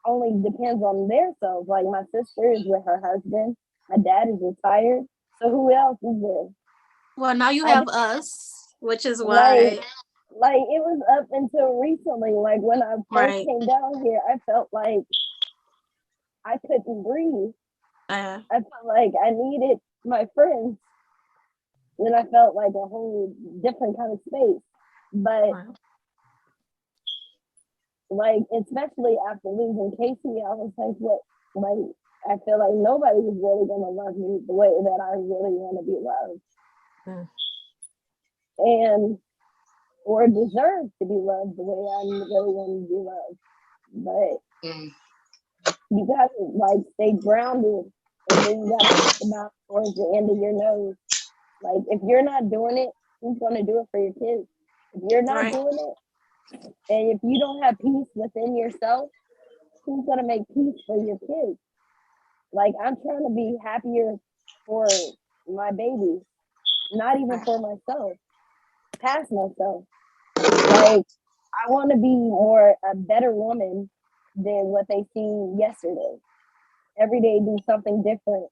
Speaker 3: only depends on their self. Like, my sister is with her husband. My dad is retired. So who else is there?
Speaker 2: Well, now you have us, which is why.
Speaker 3: Like it was up until recently. Like when I first came down here, I felt like I couldn't breathe. I felt like I needed my friends. Then I felt like a whole different kind of space. But like, especially after losing Casey, I was like, what? Like, I feel like nobody is really going to love me the way that I really want to be loved. And, or deserve to be loved the way I really want to be loved. But you got to, like, stay grounded. And then you got to think about towards the end of your nose. Like, if you're not doing it, who's going to do it for your kids? If you're not doing it, and if you don't have peace within yourself, who's gonna make peace for your kids? Like, I'm trying to be happier for my babies, not even for myself, past myself. Like, I want to be a better woman than what they seen yesterday. Every day do something different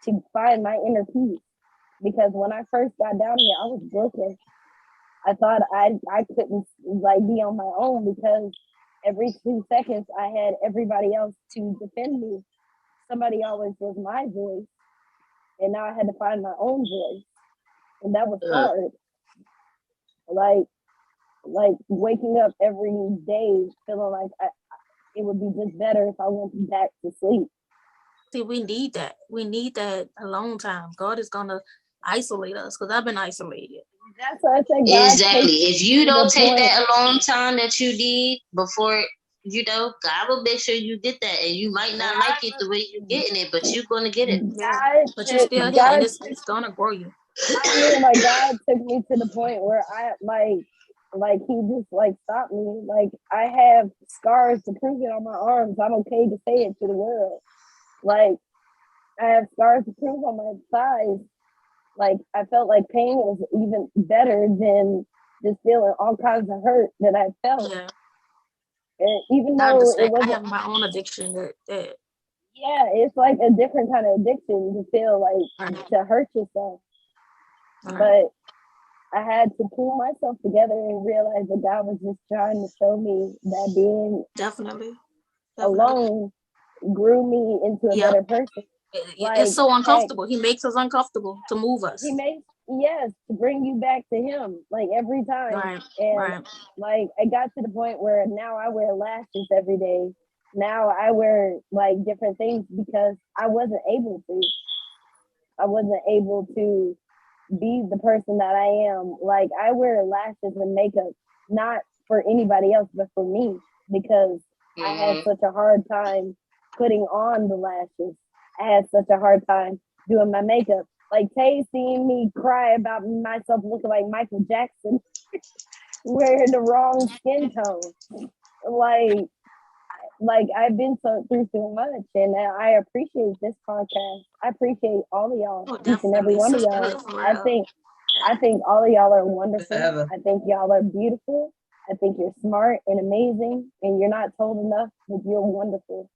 Speaker 3: to find my inner peace. Because when I first got down here, I was broken. I thought I couldn't like be on my own because every 2 seconds I had everybody else to defend me. Somebody always was my voice. And now I had to find my own voice. And that was hard. Like waking up every day feeling like it would be just better if I went back to sleep.
Speaker 2: See, we need that. We need that alone time. God is gonna isolate us because I've been isolated.
Speaker 3: That's what I say.
Speaker 7: Exactly. If you don't take that alone time that you need before, God will make sure you get that, and you might not like it the way you're getting it, but you're gonna get it.
Speaker 2: Yeah. But you're still here, and it's gonna grow you.
Speaker 3: I mean, like, God took me to the point where I like he just like stopped me. Like, I have scars to prove it on my arms. I'm okay to say it to the world. Like, I have scars to prove on my thighs. Like, I felt like pain was even better than just feeling all kinds of hurt that I felt.
Speaker 2: Yeah.
Speaker 3: And even though it wasn't,
Speaker 2: I have my own addiction that
Speaker 3: yeah, it's like a different kind of addiction to feel like to hurt yourself. But I had to pull myself together and realize that God was just trying to show me that being
Speaker 2: definitely
Speaker 3: alone grew me into a better person.
Speaker 2: It's so uncomfortable. He makes us uncomfortable to move us.
Speaker 3: He makes, yes, to bring you back to him, like every time. Like, I got to the point where now I wear lashes every day. Now I wear like different things because I wasn't able to. I wasn't able to be the person that I am. Like, I wear lashes and makeup, not for anybody else, but for me, because I had such a hard time putting on the lashes. I had such a hard time doing my makeup. Like, Tay seeing me cry about myself looking like Michael Jackson, wearing the wrong skin tone. Like I've been through so much, and I appreciate this podcast. I appreciate all of y'all, each and every one of y'all. I think all of y'all are wonderful. I think y'all are beautiful. I think you're smart and amazing, and you're not told enough, but you're wonderful.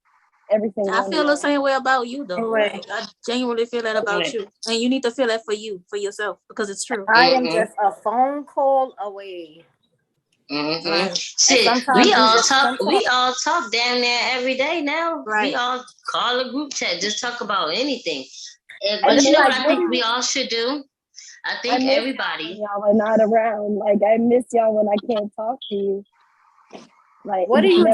Speaker 3: Everything.
Speaker 2: I feel the same way about you, though. Like, I genuinely feel that about you, and you need to feel that for yourself, because it's true.
Speaker 5: I am just a phone call away.
Speaker 7: Shit, we all talk damn near every day now. We all call a group chat, just talk about anything. But you know what I think we all should do? I think everybody.
Speaker 3: Y'all are not around. Like, I miss y'all when I can't talk to you. Like,
Speaker 5: what do you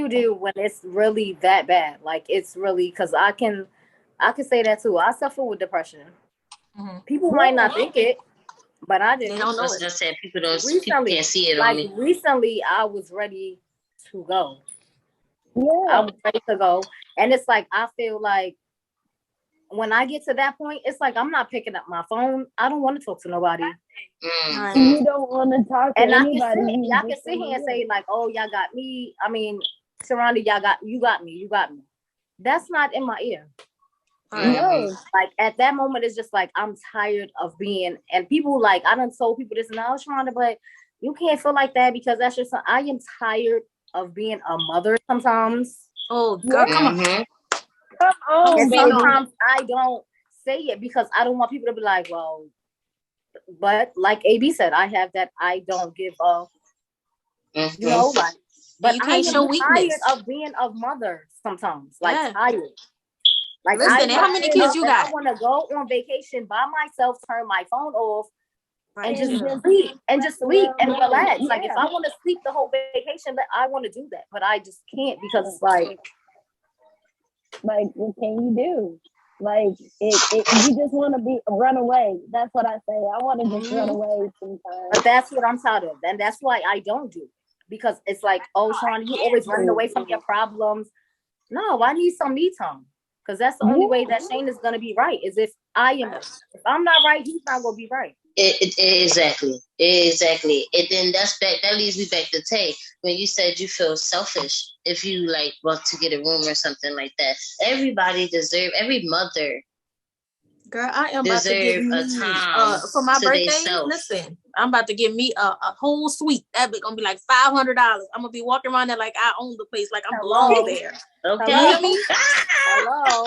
Speaker 5: do when it's really that bad? Like, it's really, because I can say that too. I suffer with depression. People might not think it, but I didn't.
Speaker 7: They don't know it. Just said people can't see it on me.
Speaker 5: Like, recently, I was ready to go.
Speaker 3: Yeah,
Speaker 5: I was ready to go, and it's like I feel like when I get to that point, it's like I'm not picking up my phone. I don't want to talk to nobody.
Speaker 3: You don't want to talk to anybody.
Speaker 5: Y'all can sit here and say like, "Oh, y'all got me." I mean, surrounded, you got me. That's not in my ear.
Speaker 3: No.
Speaker 5: Like, at that moment, it's just like I'm tired of being. And people, like, I done told people this, and I was trying to, but you can't feel like that because that's just. I am tired of being a mother sometimes.
Speaker 2: Oh, girl, come on.
Speaker 3: Come on,
Speaker 5: and sometimes I don't say it because I don't want people to be like, well, but like AB said, I have that I don't give up. You know, like, but
Speaker 2: you can't show weakness.
Speaker 5: Tired of being a mother sometimes, like tired. Like,
Speaker 2: listen, how many kids you got?
Speaker 5: I want to go on vacation by myself, turn my phone off, and just sleep and relax. Like, if I want to sleep the whole vacation, I want to do that, but I just can't because it's like
Speaker 3: what can you do? Like, you just want to run away. That's what I say. I want to just run away sometimes.
Speaker 5: But that's what I'm tired of, and that's why I don't do. Because it's like, oh, Sean, you always running away from your problems. No, I need some me time. Because that's the only way that Shane is gonna be right. Is if I'm not right, he's not gonna be right.
Speaker 7: Exactly. And then that leads me back to Tay when you said you feel selfish if you like want to get a room or something like that. Everybody deserve, every mother.
Speaker 2: Girl, I am about to get me for my birthday. Listen, I'm about to get me a whole suite. That be gonna be like $500. I'm gonna be walking around there like I own the place, like I'm belong there.
Speaker 7: Okay.
Speaker 5: Hello.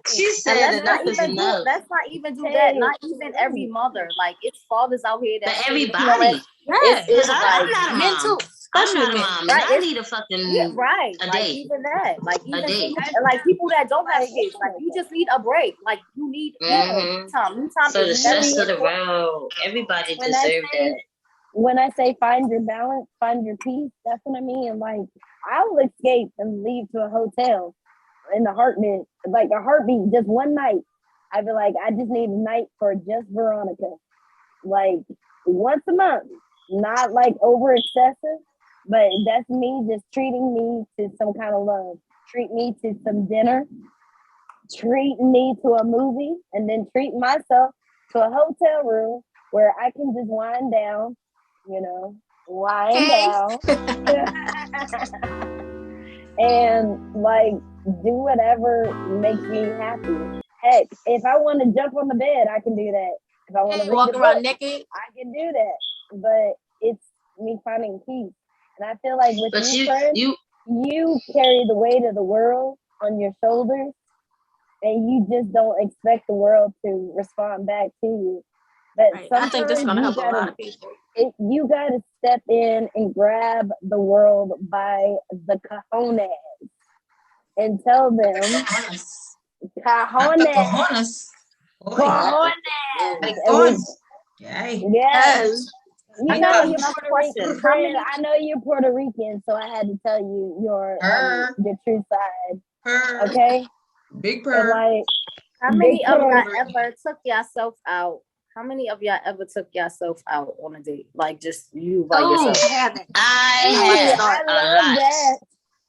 Speaker 7: She said
Speaker 5: let's not even do that. Not even every mother. Like it's fathers out here that
Speaker 7: everybody.
Speaker 5: It's
Speaker 7: I'm not a mom.
Speaker 2: Too.
Speaker 7: I'm not a mom. Right. I need a fucking a
Speaker 5: like
Speaker 7: day.
Speaker 5: Even that. Like even
Speaker 7: a day.
Speaker 5: Like people that don't have kids. Like you just need a break. Like you need time. Time
Speaker 7: so the stress of the world. Everybody deserves that.
Speaker 3: When I say find your balance, find your peace, that's what I mean. Like I will escape and leave to a hotel in a heartbeat, just one night. I'd be like, I just need a night for just Veronica. Like once a month, not like over excessive, but that's me just treating me to some kind of love. Treat me to some dinner, treat me to a movie, and then treat myself to a hotel room where I can just wind down, down. And like do whatever makes me happy. Heck, if I want to jump on the bed, I can do that. If I want to
Speaker 2: walk around naked,
Speaker 3: I can do that. But it's me finding peace. And I feel like with you carry the weight of the world on your shoulders, and you just don't expect the world to respond back to you. But
Speaker 2: I think this is gonna help a lot of people.
Speaker 3: You gotta step in and grab the world by the cojones and tell them
Speaker 1: cojones.
Speaker 3: Yes. I know you're Puerto Rican, so I had to tell you your true side. Okay?
Speaker 1: Big purr.
Speaker 5: Like, how many of y'all ever took yourself out? How many of y'all ever took yourself out on a date? Like just you by yourself?
Speaker 7: I love that.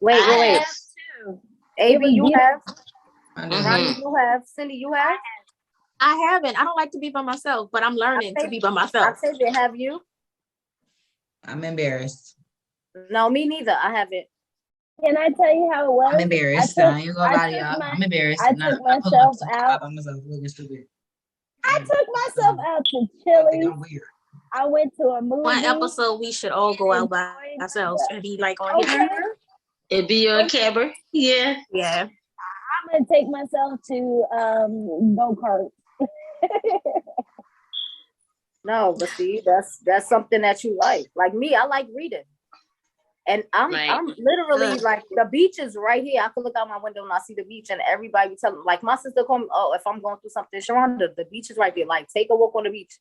Speaker 5: Wait. Avery, you have? Ronnie, you have? Cindy, you have?
Speaker 2: I haven't. I don't like to be by myself, but I'm learning to be by myself.
Speaker 5: Octavia, have you?
Speaker 1: I'm embarrassed.
Speaker 5: No, me neither. I haven't.
Speaker 3: Can I tell you how it was?
Speaker 1: I'm embarrassed. I ain't gonna lie to y'all. I'm embarrassed.
Speaker 3: I took myself out. I took myself out to Chili's. I went to a movie.
Speaker 2: One episode we should all go out by ourselves and be like on here.
Speaker 7: It'd be on camera. Yeah.
Speaker 3: I'm gonna take myself to go-kart.
Speaker 5: No, but see, that's something that you like. Like me, I like reading. And I'm literally like the beach is right here. I can look out my window and I see the beach, and everybody be telling, like my sister called me, if I'm going through something, Sharonda, the beach is right there. Like take a walk on the beach.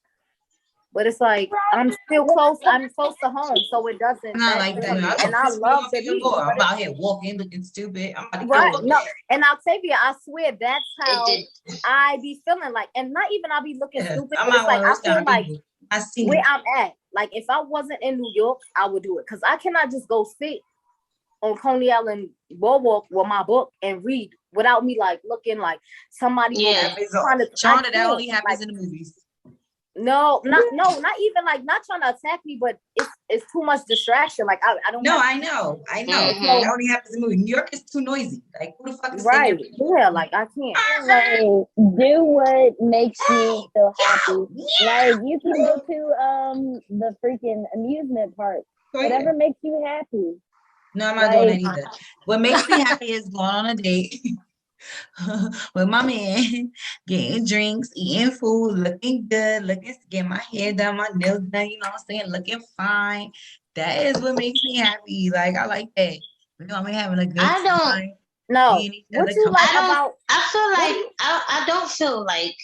Speaker 5: But it's like I'm still close. I'm close to home, so it doesn't.
Speaker 1: Not like that.
Speaker 5: And I love the beach.
Speaker 1: I'm out here walking, looking stupid. I'm
Speaker 5: right. No, and Octavia, I swear that's how I be feeling like, and not even I'll be looking stupid. But it's like I feel like where I'm at. Like if I wasn't in New York, I would do it because I cannot just go sit on Coney Island Boardwalk with my book and read without me like looking like somebody.
Speaker 1: Trying to. Shawnda, that only happens in the movies.
Speaker 5: No, not even like not trying to attack me, but it's too much distraction. Like I don't.
Speaker 1: No, I know. Mm-hmm. It only happens in the movie. New York is too noisy. Like who the fuck is
Speaker 5: right? Yeah, like I can't.
Speaker 3: Like, do what makes you feel happy. Like you can go to the freaking amusement park. Whatever makes you happy.
Speaker 1: No, I'm not doing that either. What makes me happy is going on a date with my man, getting drinks, eating food, looking good, getting my hair done, my nails done, you know what I'm saying, looking fine. That is what makes me happy. Like I like that. You know, I'm having a good time.
Speaker 5: No. What you like about?
Speaker 7: I feel like I don't feel like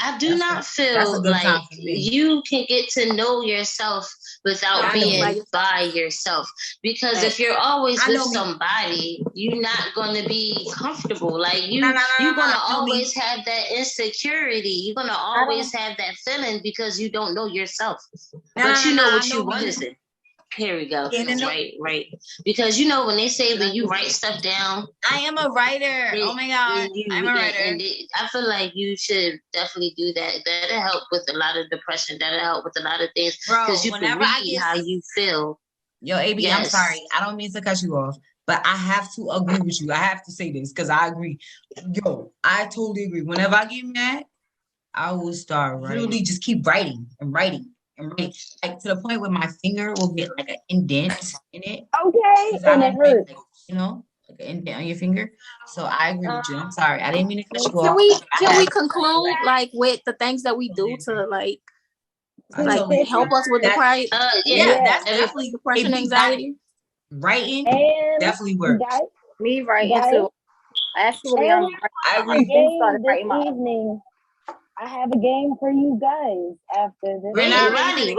Speaker 7: I do not feel like you can get to know yourself without being by yourself. Because if you're always with somebody, you're not going to be comfortable. Like you're going to always have that insecurity. You're going to always have that feeling because you don't know yourself. But you know what you want. Here we go. Right. Because you know when they say when you write stuff down,
Speaker 1: I am a writer. Oh my God, I'm a writer.
Speaker 7: And I feel like you should definitely do that. That'll help with a lot of depression. That'll help with a lot of things. Because you can read how you feel.
Speaker 1: Yo, AB, yes. I'm sorry. I don't mean to cut you off, but I have to agree with you. I have to say this because I agree. Yo, I totally agree. Whenever I get mad, I will start literally just keep writing and writing. Like to the point where my finger will get like an indent in it.
Speaker 3: Okay, and it hurts.
Speaker 1: Like, you know, like an indent on your finger. So I agree with you. I'm sorry, I didn't mean to cut you off.
Speaker 2: Can we conclude like with the things that we do to like help us with the pride?
Speaker 1: Yeah, that's definitely
Speaker 2: depression, anxiety.
Speaker 1: Writing definitely works.
Speaker 5: Me writing too. Actually, I agree.
Speaker 3: Evening. I have a game for you guys after this.
Speaker 7: Roddy,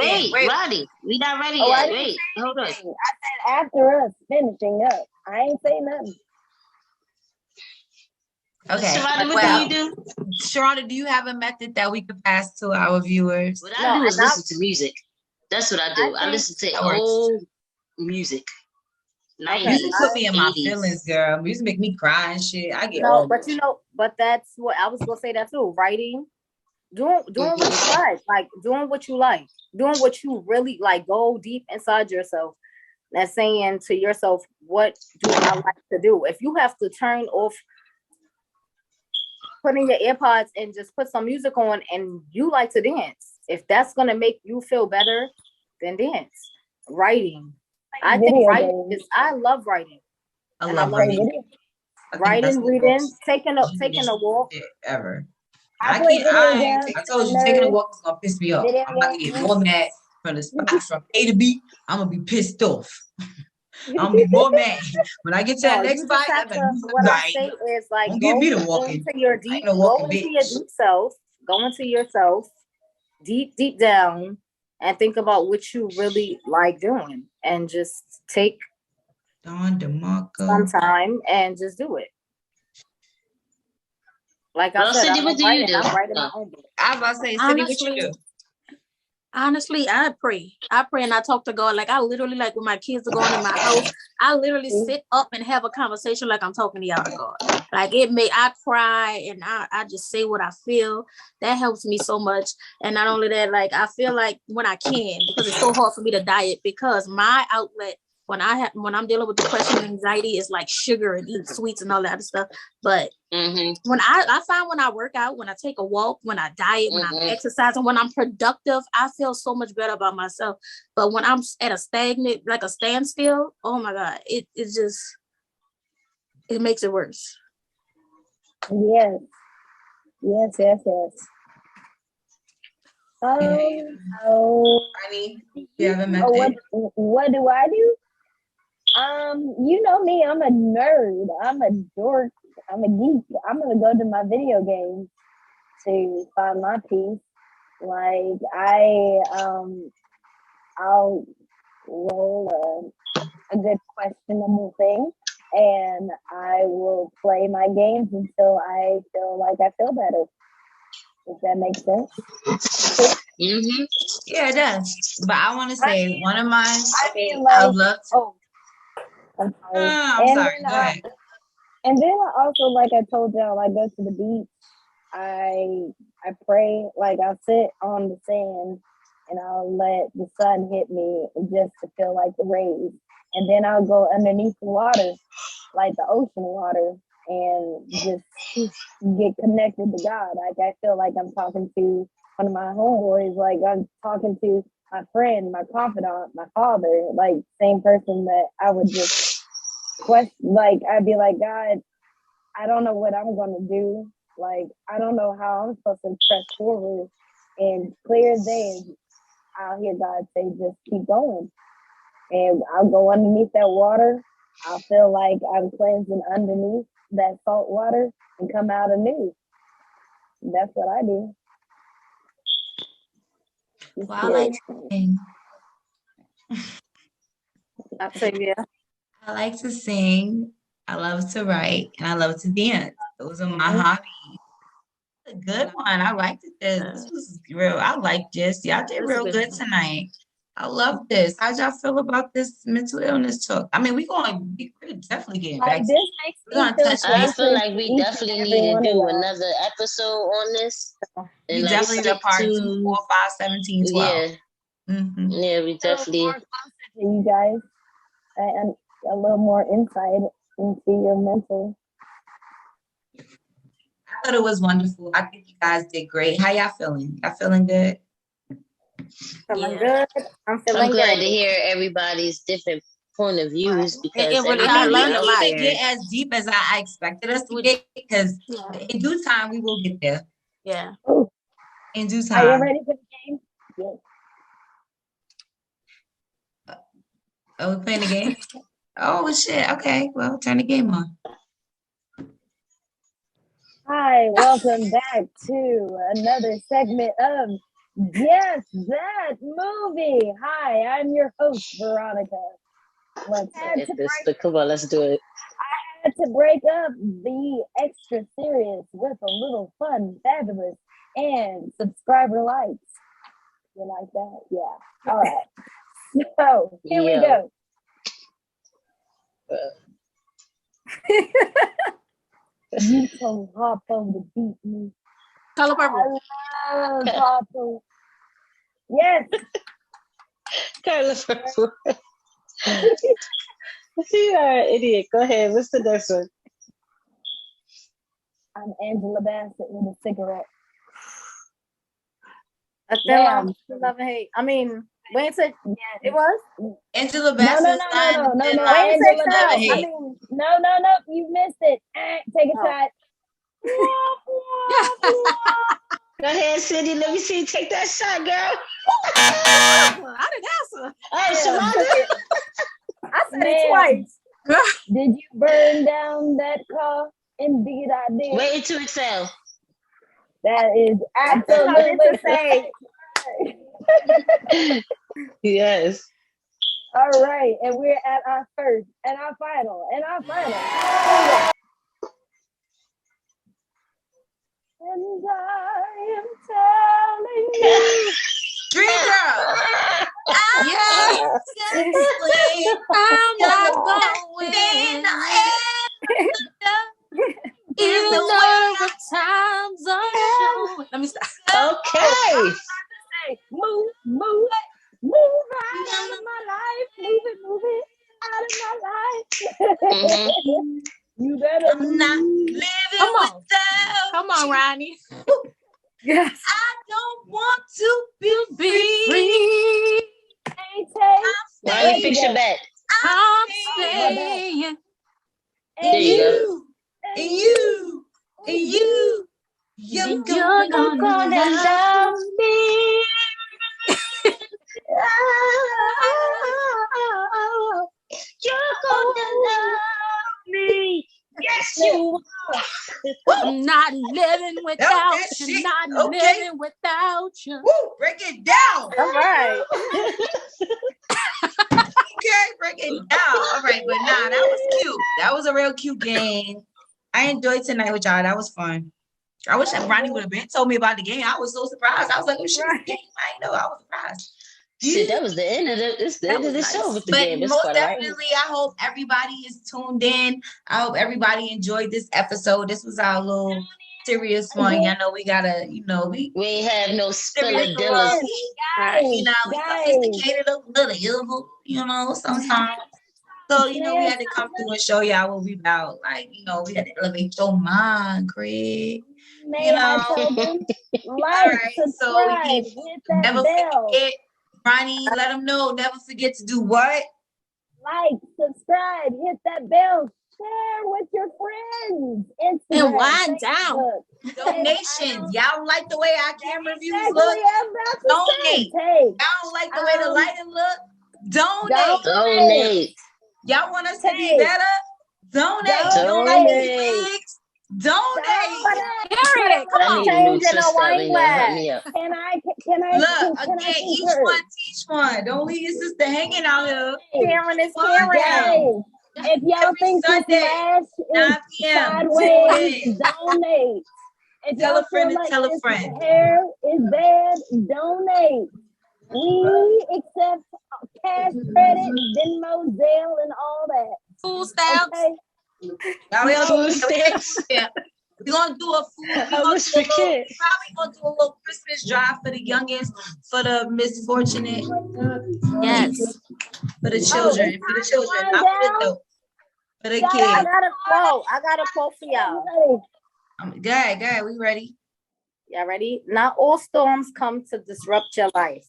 Speaker 7: we not ready yet. Wait, hold on. I said
Speaker 3: after us finishing up. I ain't saying nothing.
Speaker 1: Okay.
Speaker 7: Sharonda, what do you do?
Speaker 1: Sharonda, do you have a method that we could pass to our viewers?
Speaker 7: What I do is listen to music. That's what I do. I listen to old music.
Speaker 1: Music put me in my feelings, girl. Music make me cry and shit. I get
Speaker 5: but that's what I was gonna say that too. Writing. Doing what you like doing what you like, doing what you really like. Go deep inside yourself. That's saying to yourself, what do I like to do? If you have to turn off, put in your AirPods and just put some music on, and you like to dance, if that's gonna make you feel better, then dance. Writing. I think writing is. I love writing.
Speaker 1: I love writing.
Speaker 5: Writing, reading, taking a walk.
Speaker 1: Ever. I told you, taking a walk is gonna piss me off. I'm about to get more mad from the spots from A to B. I'm gonna be pissed off. I'm gonna be more mad when I get to that next spot.
Speaker 5: What I say is like,
Speaker 1: don't give me the walking.
Speaker 5: Into your deep, go into your deep self. Go into yourself, deep down, and think about what you really like doing, and just take some time and just do it. Like I said,
Speaker 7: Cindy, what do you do?
Speaker 5: I'm writing my own book.
Speaker 1: I was about to say, Cindy, what you do?
Speaker 2: Honestly, I pray and I talk to God. Like I literally, like when my kids are going in my house, I literally sit up and have a conversation like I'm talking to y'all to God. Like I cry and I just say what I feel. That helps me so much. And not only that, like I feel like when I can, because it's so hard for me to diet, because my outlet when I'm dealing with depression and anxiety is like sugar and eating sweets and all that other stuff. But when I find when I work out, when I take a walk, when I diet, when I'm exercising, when I'm productive, I feel so much better about myself. But when I'm at a standstill, oh my God, it makes it worse.
Speaker 3: Yes.
Speaker 1: Honey, you have a method?
Speaker 3: What do I do? You know me, I'm a nerd. I'm a dork. I'm a geek. I'm gonna go to my video games to find my peace. Like I'll roll a good questionable thing, and I will play my games until I feel like I feel better. If that makes sense.
Speaker 1: Yeah, it does. But I want to say one of mine.
Speaker 3: I would love to. I'm sorry.
Speaker 1: I'm sorry. Go ahead.
Speaker 3: And then I also, like I told y'all, I go to the beach. I pray. Like I'll sit on the sand and I'll let the sun hit me just to feel like the rays. And then I'll go underneath the water, like the ocean water, and just get connected to God. Like I feel like I'm talking to one of my homeboys. Like I'm talking to my friend, my confidant, my father. Like same person that I would just question. Like I'd be like, God, I don't know what I'm gonna do. Like I don't know how I'm supposed to press forward. And clear as day, I'll hear God say, just keep going. And I'll go underneath that water. I'll feel like I'm cleansing underneath that salt water and come out anew. That's what I do.
Speaker 1: Well, I like to sing. I like to sing. I love to write, and I love to dance. Those are my hobbies. A good one. I liked it. This was real. I liked this. Y'all did real good tonight. I love this. How'd y'all feel about this mental illness talk? I mean, we're definitely getting back.
Speaker 3: This makes
Speaker 7: I feel like we definitely need to do another episode on this.
Speaker 1: We definitely need a part 2, 4, 5, 17, 12.
Speaker 7: Yeah. Mm-hmm. Yeah, we definitely.
Speaker 3: You guys, and a little more insight into your mental.
Speaker 1: I thought it was wonderful. I think you guys did great. How y'all feeling? Y'all feeling good?
Speaker 5: Feeling good. I'm
Speaker 7: glad to hear everybody's different point of views because
Speaker 1: I learned a lot. Get as deep as I expected us to get because in due time we will get there.
Speaker 2: Yeah.
Speaker 3: In due time. Are you ready for the game? Yes.
Speaker 1: Are we playing the game? Oh shit! Okay, well, turn the game on.
Speaker 3: Hi, welcome back to another segment of Guess That Movie. Hi, I'm your host, Veronica.
Speaker 7: Come on, let's do it.
Speaker 3: I had to break up the extra serious with a little fun, fabulous, and subscriber likes. You like that? Yeah. All right. So here we go. You so Harpo to beat me.
Speaker 2: Color purple.
Speaker 3: I love Harpo. Yes.
Speaker 7: Color purple. You are an idiot. Go ahead. What's the next one?
Speaker 3: I'm Angela Bassett with a cigarette.
Speaker 5: A thin love and hate. I mean, Wayne said it was
Speaker 1: Angela Bassett.
Speaker 3: No.
Speaker 5: Wayne said I
Speaker 3: mean, no. You missed it. Take a shot.
Speaker 7: Go ahead, Cindy. Let me see you take that shot, girl.
Speaker 2: I didn't answer.
Speaker 7: Hey, Shalonda.
Speaker 5: I said it twice.
Speaker 3: Did you burn down that car? Indeed, I did.
Speaker 7: Wait to excel.
Speaker 3: That is absolutely say.
Speaker 7: Yes.
Speaker 3: All right, and we're at our first and our final. And I am telling you,
Speaker 1: Dream Girl.
Speaker 2: Yes, I'm not going. Even though the times are showing. Let me stop.
Speaker 7: Okay.
Speaker 3: Move out of my life. Move it out of my life. You better
Speaker 1: I'm not living without.
Speaker 2: Come on, Ronnie.
Speaker 5: Yes.
Speaker 1: I don't want to be
Speaker 2: free.
Speaker 7: Ronnie, fix your back.
Speaker 2: I'm staying.
Speaker 7: There you go.
Speaker 1: You're
Speaker 7: gonna love me. You're gonna love me. Yes, you are.
Speaker 2: I'm not living without you. Not living without you.
Speaker 1: Woo, break it down.
Speaker 5: All right.
Speaker 1: Okay, break it down. All right, but nah, that was cute. That was a real cute game. I enjoyed tonight with y'all. That was fun. I wish that Ronnie would have been told me about the game. I was so surprised. I was like, oh shit, this game. I didn't know. I was surprised.
Speaker 7: Shit, that was the end of the show with the game.
Speaker 1: But most definitely, I hope everybody is tuned in. I hope everybody enjoyed this episode. This was our little serious one. Y'all know we gotta, we
Speaker 7: ain't have no spilladillas.
Speaker 1: We sophisticated a little, sometimes. So, we had to come through and show y'all what we about. Like, we had to elevate your mind, Craig. All right, so we can never forget. Ronnie, let them know. Never forget to do what?
Speaker 3: Like, subscribe, hit that bell, share with your friends. Instagram,
Speaker 2: and wind down.
Speaker 1: Donations. Y'all don't like the way our camera views look? Donate. Y'all don't like the way the lighting look? Donate. Y'all want us to be better? Donate.
Speaker 2: Period. Come on.
Speaker 3: Change in a wine glass. Can I
Speaker 1: look again? Each one teach one. Don't leave your sister hanging out here.
Speaker 5: Karen is Karen.
Speaker 3: If y'all think this lash is sideways, donate. If
Speaker 1: tell
Speaker 3: y'all
Speaker 1: a friend
Speaker 3: feel
Speaker 1: and tell a friend.
Speaker 3: Hair is bad, donate. We accept cash credit, Venmo, Zelle, and all that.
Speaker 2: Food stamps.
Speaker 3: Okay?
Speaker 1: Now we
Speaker 6: Food stamps.
Speaker 1: Yeah. We're gonna do a food. Probably gonna do a little Christmas drive for the youngest, for the misfortunate.
Speaker 2: Yes.
Speaker 1: For the children. For the children. Not for the adults. For the kids.
Speaker 5: I got a quote for y'all.
Speaker 1: Go ahead. We ready?
Speaker 5: Y'all ready? Not all storms come to disrupt your life.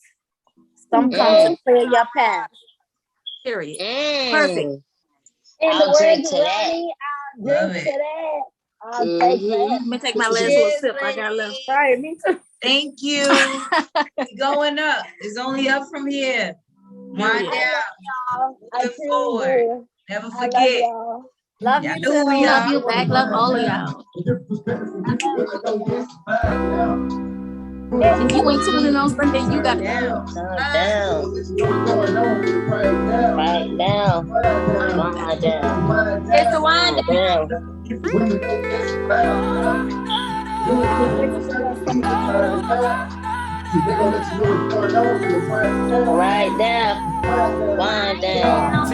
Speaker 5: Some come to clear your path.
Speaker 2: Period.
Speaker 7: Perfect.
Speaker 3: I'll
Speaker 7: drink to that.
Speaker 3: I'll drink to that. I'll take that.
Speaker 2: Let me take my last little sip. I got left.
Speaker 5: Sorry, me too.
Speaker 1: Thank you. It's going up. It's only up from here. Wind down. Look forward. Never forget.
Speaker 5: Love you too.
Speaker 2: Love you back. Love all of y'all. If you ain't tuning in on Sunday, you got to
Speaker 7: down. Right now. Wind down.
Speaker 2: It's the wind down.
Speaker 7: Right now. Wind down.